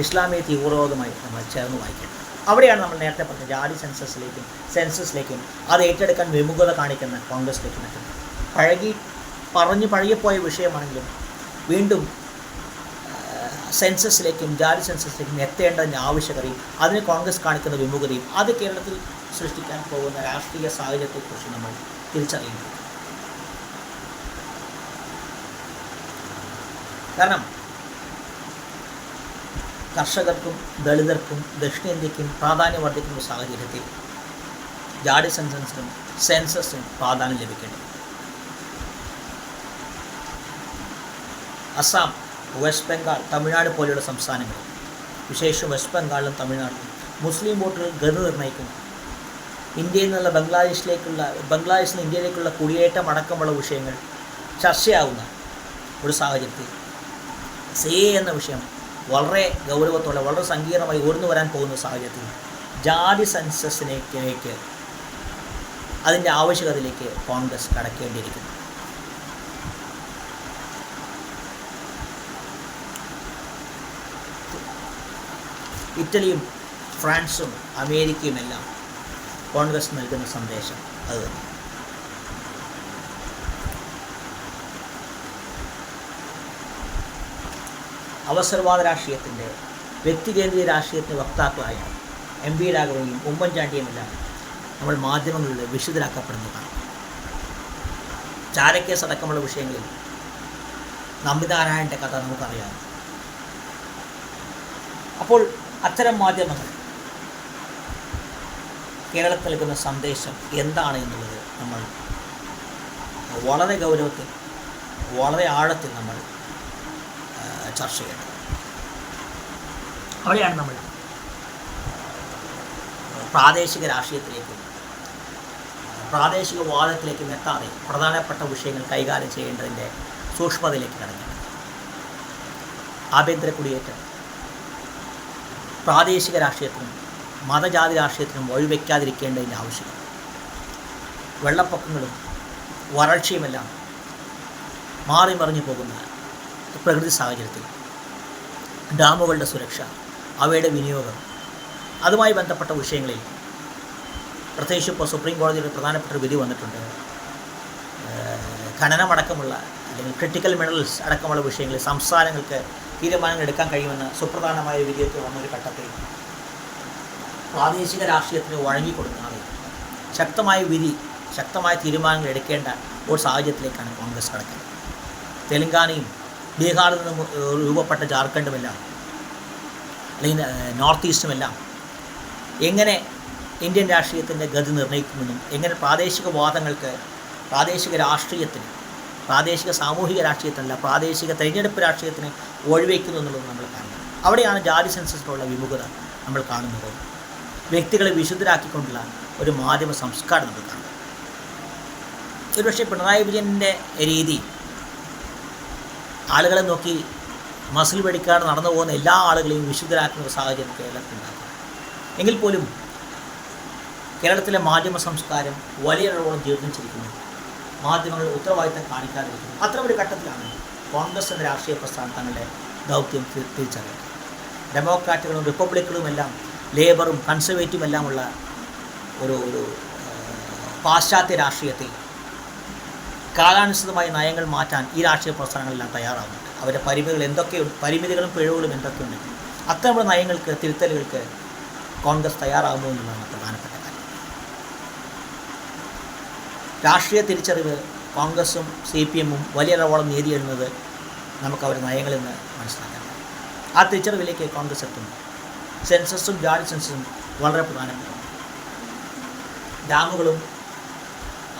ഇസ്ലാമിക തീവ്രവാദവുമായി നമ്മൾ ചേർന്ന് വായിക്കണം. അവിടെയാണ് നമ്മൾ നേരത്തെ പറഞ്ഞ ജാതി സെൻസസിലേക്കും അത് ഏറ്റെടുക്കാൻ വിമുഖത കാണിക്കുന്ന കോൺഗ്രസിലേക്കും എത്തുന്നത്. പഴകിപ്പോയ വിഷയമാണെങ്കിലും വീണ്ടും സെൻസസിലേക്കും ജാതി സെൻസസിലേക്കും എത്തേണ്ടതിൻ്റെ ആവശ്യകതയും അതിന് കോൺഗ്രസ് കാണിക്കുന്ന വിമുഖതയും അത് കേരളത്തിൽ സൃഷ്ടിക്കാൻ പോകുന്ന രാഷ്ട്രീയ സാഹചര്യത്തെക്കുറിച്ച് നമ്മൾ തിരിച്ചറിയുന്നു. കാരണം കർഷകർക്കും ദളിതർക്കും ദക്ഷിണേന്ത്യക്കും പ്രാധാന്യം വർദ്ധിക്കുന്ന സാഹചര്യത്തിൽ ജാതി സെൻസസിനും പ്രാധാന്യം ലഭിക്കേണ്ടത്. അസം, വെസ്റ്റ് ബംഗാൾ, തമിഴ്നാട് പോലെയുള്ള സംസ്ഥാനങ്ങളിൽ, വിശേഷിച്ചും വെസ്റ്റ് ബംഗാളിലും തമിഴ്നാട്ടിലും മുസ്ലിം വോട്ടുകൾ ഗതി നിർണ്ണയിക്കുന്നു. ഇന്ത്യയിൽ നിന്നുള്ള ബംഗ്ലാദേശിൽ നിന്ന് ഇന്ത്യയിലേക്കുള്ള കുടിയേറ്റം അടക്കമുള്ള വിഷയങ്ങൾ ചർച്ചയാവുന്ന ഒരു സാഹചര്യത്തിൽ എന്ന വിഷയം വളരെ ഗൗരവത്തോടെ വളരെ സങ്കീർണമായി ഉയർന്നു വരാൻ പോകുന്ന സാഹചര്യത്തിൽ ജാതി സെൻസസിലേക്ക് അതിൻ്റെ ആവശ്യകതയിലേക്ക് കോൺഗ്രസ് കടക്കേണ്ടിയിരിക്കുന്നു. ഇറ്റലിയും ഫ്രാൻസും അമേരിക്കയുമെല്ലാം കോൺഗ്രസ് നൽകുന്ന സന്ദേശം അതുതന്നെ. അവസരവാദ രാഷ്ട്രീയത്തിൻ്റെ, വ്യക്തികേന്ദ്രീയ രാഷ്ട്രീയത്തിൻ്റെ വക്താക്കളായ എം വി രാഘവനെയും ഉമ്മൻചാണ്ടിയുമെല്ലാം നമ്മൾ മാധ്യമങ്ങളിൽ വിശുദ്ധരാക്കപ്പെടുന്നതാണ്. ചാരക്കേസ് അടക്കമുള്ള വിഷയങ്ങളിൽ നമ്പിനാരായണൻ്റെ കഥ നമുക്കറിയാം. അപ്പോൾ അത്തരം മാധ്യമങ്ങൾ കേരളത്തിൽ നൽകുന്ന സന്ദേശം എന്താണ് എന്നുള്ളത് നമ്മൾ വളരെ ഗൗരവത്തിൽ, വളരെ ആഴത്തിൽ നമ്മൾ ചർച്ച ചെയ്യേണ്ടത്. അവിടെയാണ് നമ്മൾ പ്രാദേശിക രാഷ്ട്രീയത്തിലേക്കും പ്രാദേശികവാദത്തിലേക്കും എത്താതെ പ്രധാനപ്പെട്ട വിഷയങ്ങൾ കൈകാര്യം ചെയ്യേണ്ടതിൻ്റെ സൂക്ഷ്മതയിലേക്ക് കടങ്ങേണ്ടത്. ആഭ്യന്തര കുടിയേറ്റം പ്രാദേശിക രാഷ്ട്രീയത്തിനും മതജാതി രാഷ്ട്രീയത്തിനും വഴിവെക്കാതിരിക്കേണ്ടതിൻ്റെ ആവശ്യകത. വെള്ളപ്പൊക്കങ്ങളും വരൾച്ചയുമെല്ലാം മാറി മറിഞ്ഞു പോകുന്ന പ്രകൃതി സാഹചര്യത്തിൽ ഡാമുകളുടെ സുരക്ഷ, അവയുടെ വിനിയോഗം, അതുമായി ബന്ധപ്പെട്ട വിഷയങ്ങളിൽ പ്രത്യേകിച്ച് ഇപ്പോൾ സുപ്രീം കോടതിയുടെ പ്രധാനപ്പെട്ട ഒരു വിധി വന്നിട്ടുണ്ട്. ഖനനമടക്കമുള്ള അല്ലെങ്കിൽ ക്രിട്ടിക്കൽ മിനറൽസ് അടക്കമുള്ള വിഷയങ്ങളിൽ സംസ്ഥാനങ്ങൾക്ക് തീരുമാനങ്ങൾ എടുക്കാൻ കഴിയുമെന്ന് സുപ്രധാനമായ വിധിയൊക്കെ വന്നൊരു ഘട്ടത്തിൽ പ്രാദേശിക രാഷ്ട്രീയത്തിന് വഴങ്ങിക്കൊടുക്കാതെ ശക്തമായ തീരുമാനങ്ങൾ എടുക്കേണ്ട ഒരു സാഹചര്യത്തിലേക്കാണ് കോൺഗ്രസ് കടക്കുന്നത്. തെലങ്കാനയും ബീഹാറിൽ നിന്നും രൂപപ്പെട്ട ജാർഖണ്ഡുമെല്ലാം അല്ലെങ്കിൽ നോർത്ത് ഈസ്റ്റുമെല്ലാം എങ്ങനെ ഇന്ത്യൻ രാഷ്ട്രീയത്തിൻ്റെ ഗതി നിർണ്ണയിക്കുമെന്നും എങ്ങനെ പ്രാദേശികവാദങ്ങൾക്ക്, പ്രാദേശിക രാഷ്ട്രീയത്തിന്, പ്രാദേശിക സാമൂഹിക രാഷ്ട്രീയത്തിനല്ല പ്രാദേശിക തെരഞ്ഞെടുപ്പ് രാഷ്ട്രീയത്തിന് ഒഴിവെക്കുന്നു എന്നുള്ളത് നമ്മൾ കാണുന്നത്. അവിടെയാണ് ജാതി സെൻസസിലുള്ള വിമുഖത നമ്മൾ കാണുന്നത്. വ്യക്തികളെ വിശുദ്ധരാക്കിക്കൊണ്ടുള്ള ഒരു മാധ്യമ സംസ്കാരം നമ്മൾ കാണുന്നത്. ഒരുപക്ഷെ പിണറായി വിജയൻ്റെ രീതി ആളുകളെ നോക്കി മസിൽ വെടിക്കാതെ നടന്നു പോകുന്ന എല്ലാ ആളുകളെയും വിശുദ്ധരാക്കുന്ന ഒരു സാഹചര്യം കേരളത്തിലുണ്ടാകും. എങ്കിൽ പോലും കേരളത്തിലെ മാധ്യമ സംസ്കാരം വലിയ റോളം ജീർണിച്ചിരിക്കുന്നു. മാധ്യമങ്ങൾ ഉത്തരവാദിത്തം കാണിക്കാതിരിക്കുന്നു. അത്തരം ഒരു ഘട്ടത്തിലാണ് കോൺഗ്രസ് എന്ന രാഷ്ട്രീയ പ്രസ്ഥാനം തങ്ങളുടെ ദൗത്യം തിരിച്ചറിയുന്നത്. ഡെമോക്രാറ്റുകളും റിപ്പബ്ലിക്കുകളുമെല്ലാം ലേബറും കൺസർവേറ്റീവും എല്ലാമുള്ള ഒരു പാശ്ചാത്യ രാഷ്ട്രീയത്തിൽ കാലാനുസൃതമായ നയങ്ങൾ മാറ്റാൻ ഈ രാഷ്ട്രീയ പ്രസ്ഥാനങ്ങളെല്ലാം തയ്യാറാവുന്നുണ്ട്. അവരുടെ പരിമിതികളും പിഴവുകളും എന്തൊക്കെയുണ്ടെങ്കിൽ അത്തരമുള്ള നയങ്ങൾക്ക്, തിരുത്തലുകൾക്ക് കോൺഗ്രസ് തയ്യാറാകുമോ എന്നുള്ളതാണ് പ്രധാനപ്പെട്ട കാര്യം. രാഷ്ട്രീയ തിരിച്ചറിവ് കോൺഗ്രസും CPM-ഉം വലിയ അളവോളം നേടിയെഴുന്നത് നമുക്ക് അവരുടെ നയങ്ങളിൽ നിന്ന് മനസ്സിലാക്കാൻ കഴിയും. ആ തിരിച്ചറിവിലേക്ക് കോൺഗ്രസ് എത്തുന്നു. സെൻസസും ജാതി സെൻസസും വളരെ പ്രധാനപ്പെട്ട ഡാമുകളും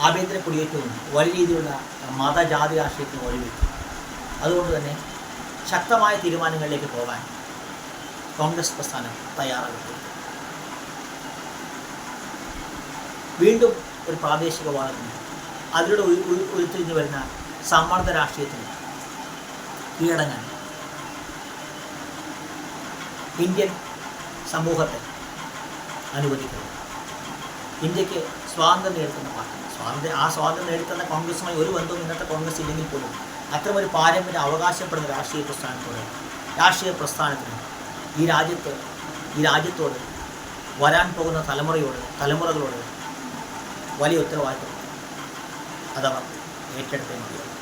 ആഭ്യന്തര കുടിയേറ്റവും വലിയ രീതിയിലുള്ള മതജാതി രാഷ്ട്രീയത്തിന് വഴിവെക്കും. അതുകൊണ്ട് തന്നെ ശക്തമായ തീരുമാനങ്ങളിലേക്ക് പോകാൻ കോൺഗ്രസ് പ്രസ്ഥാനം തയ്യാറാകുന്നു. വീണ്ടും ഒരു പ്രാദേശികവാദത്തിന്, അതിലൂടെ ഉരുത്തിരിഞ്ഞു വരുന്ന സമ്മർദ്ദ രാഷ്ട്രീയത്തിന് കീഴടങ്ങാൻ ഇന്ത്യൻ സമൂഹത്തെ അനുവദിക്കുന്നു. ഇന്ത്യക്ക് സ്വാതന്ത്ര്യം നേടുന്ന പാർട്ടി, സ്വാതന്ത്ര്യം നേടിത്തന്ന കോൺഗ്രസുമായി ഒരു ബന്ധവും ഇന്നത്തെ കോൺഗ്രസ് ഇല്ലെങ്കിൽ പോലും അത്തരമൊരു പാരമ്പര്യം അവകാശപ്പെടുന്ന രാഷ്ട്രീയ പ്രസ്ഥാനത്തിന് ഈ രാജ്യത്തോട് വരാൻ പോകുന്ന തലമുറകളോട് വലിയ ഉത്തരവാദിത്വം അതവർ ഏറ്റെടുത്തേ മതിയാകും.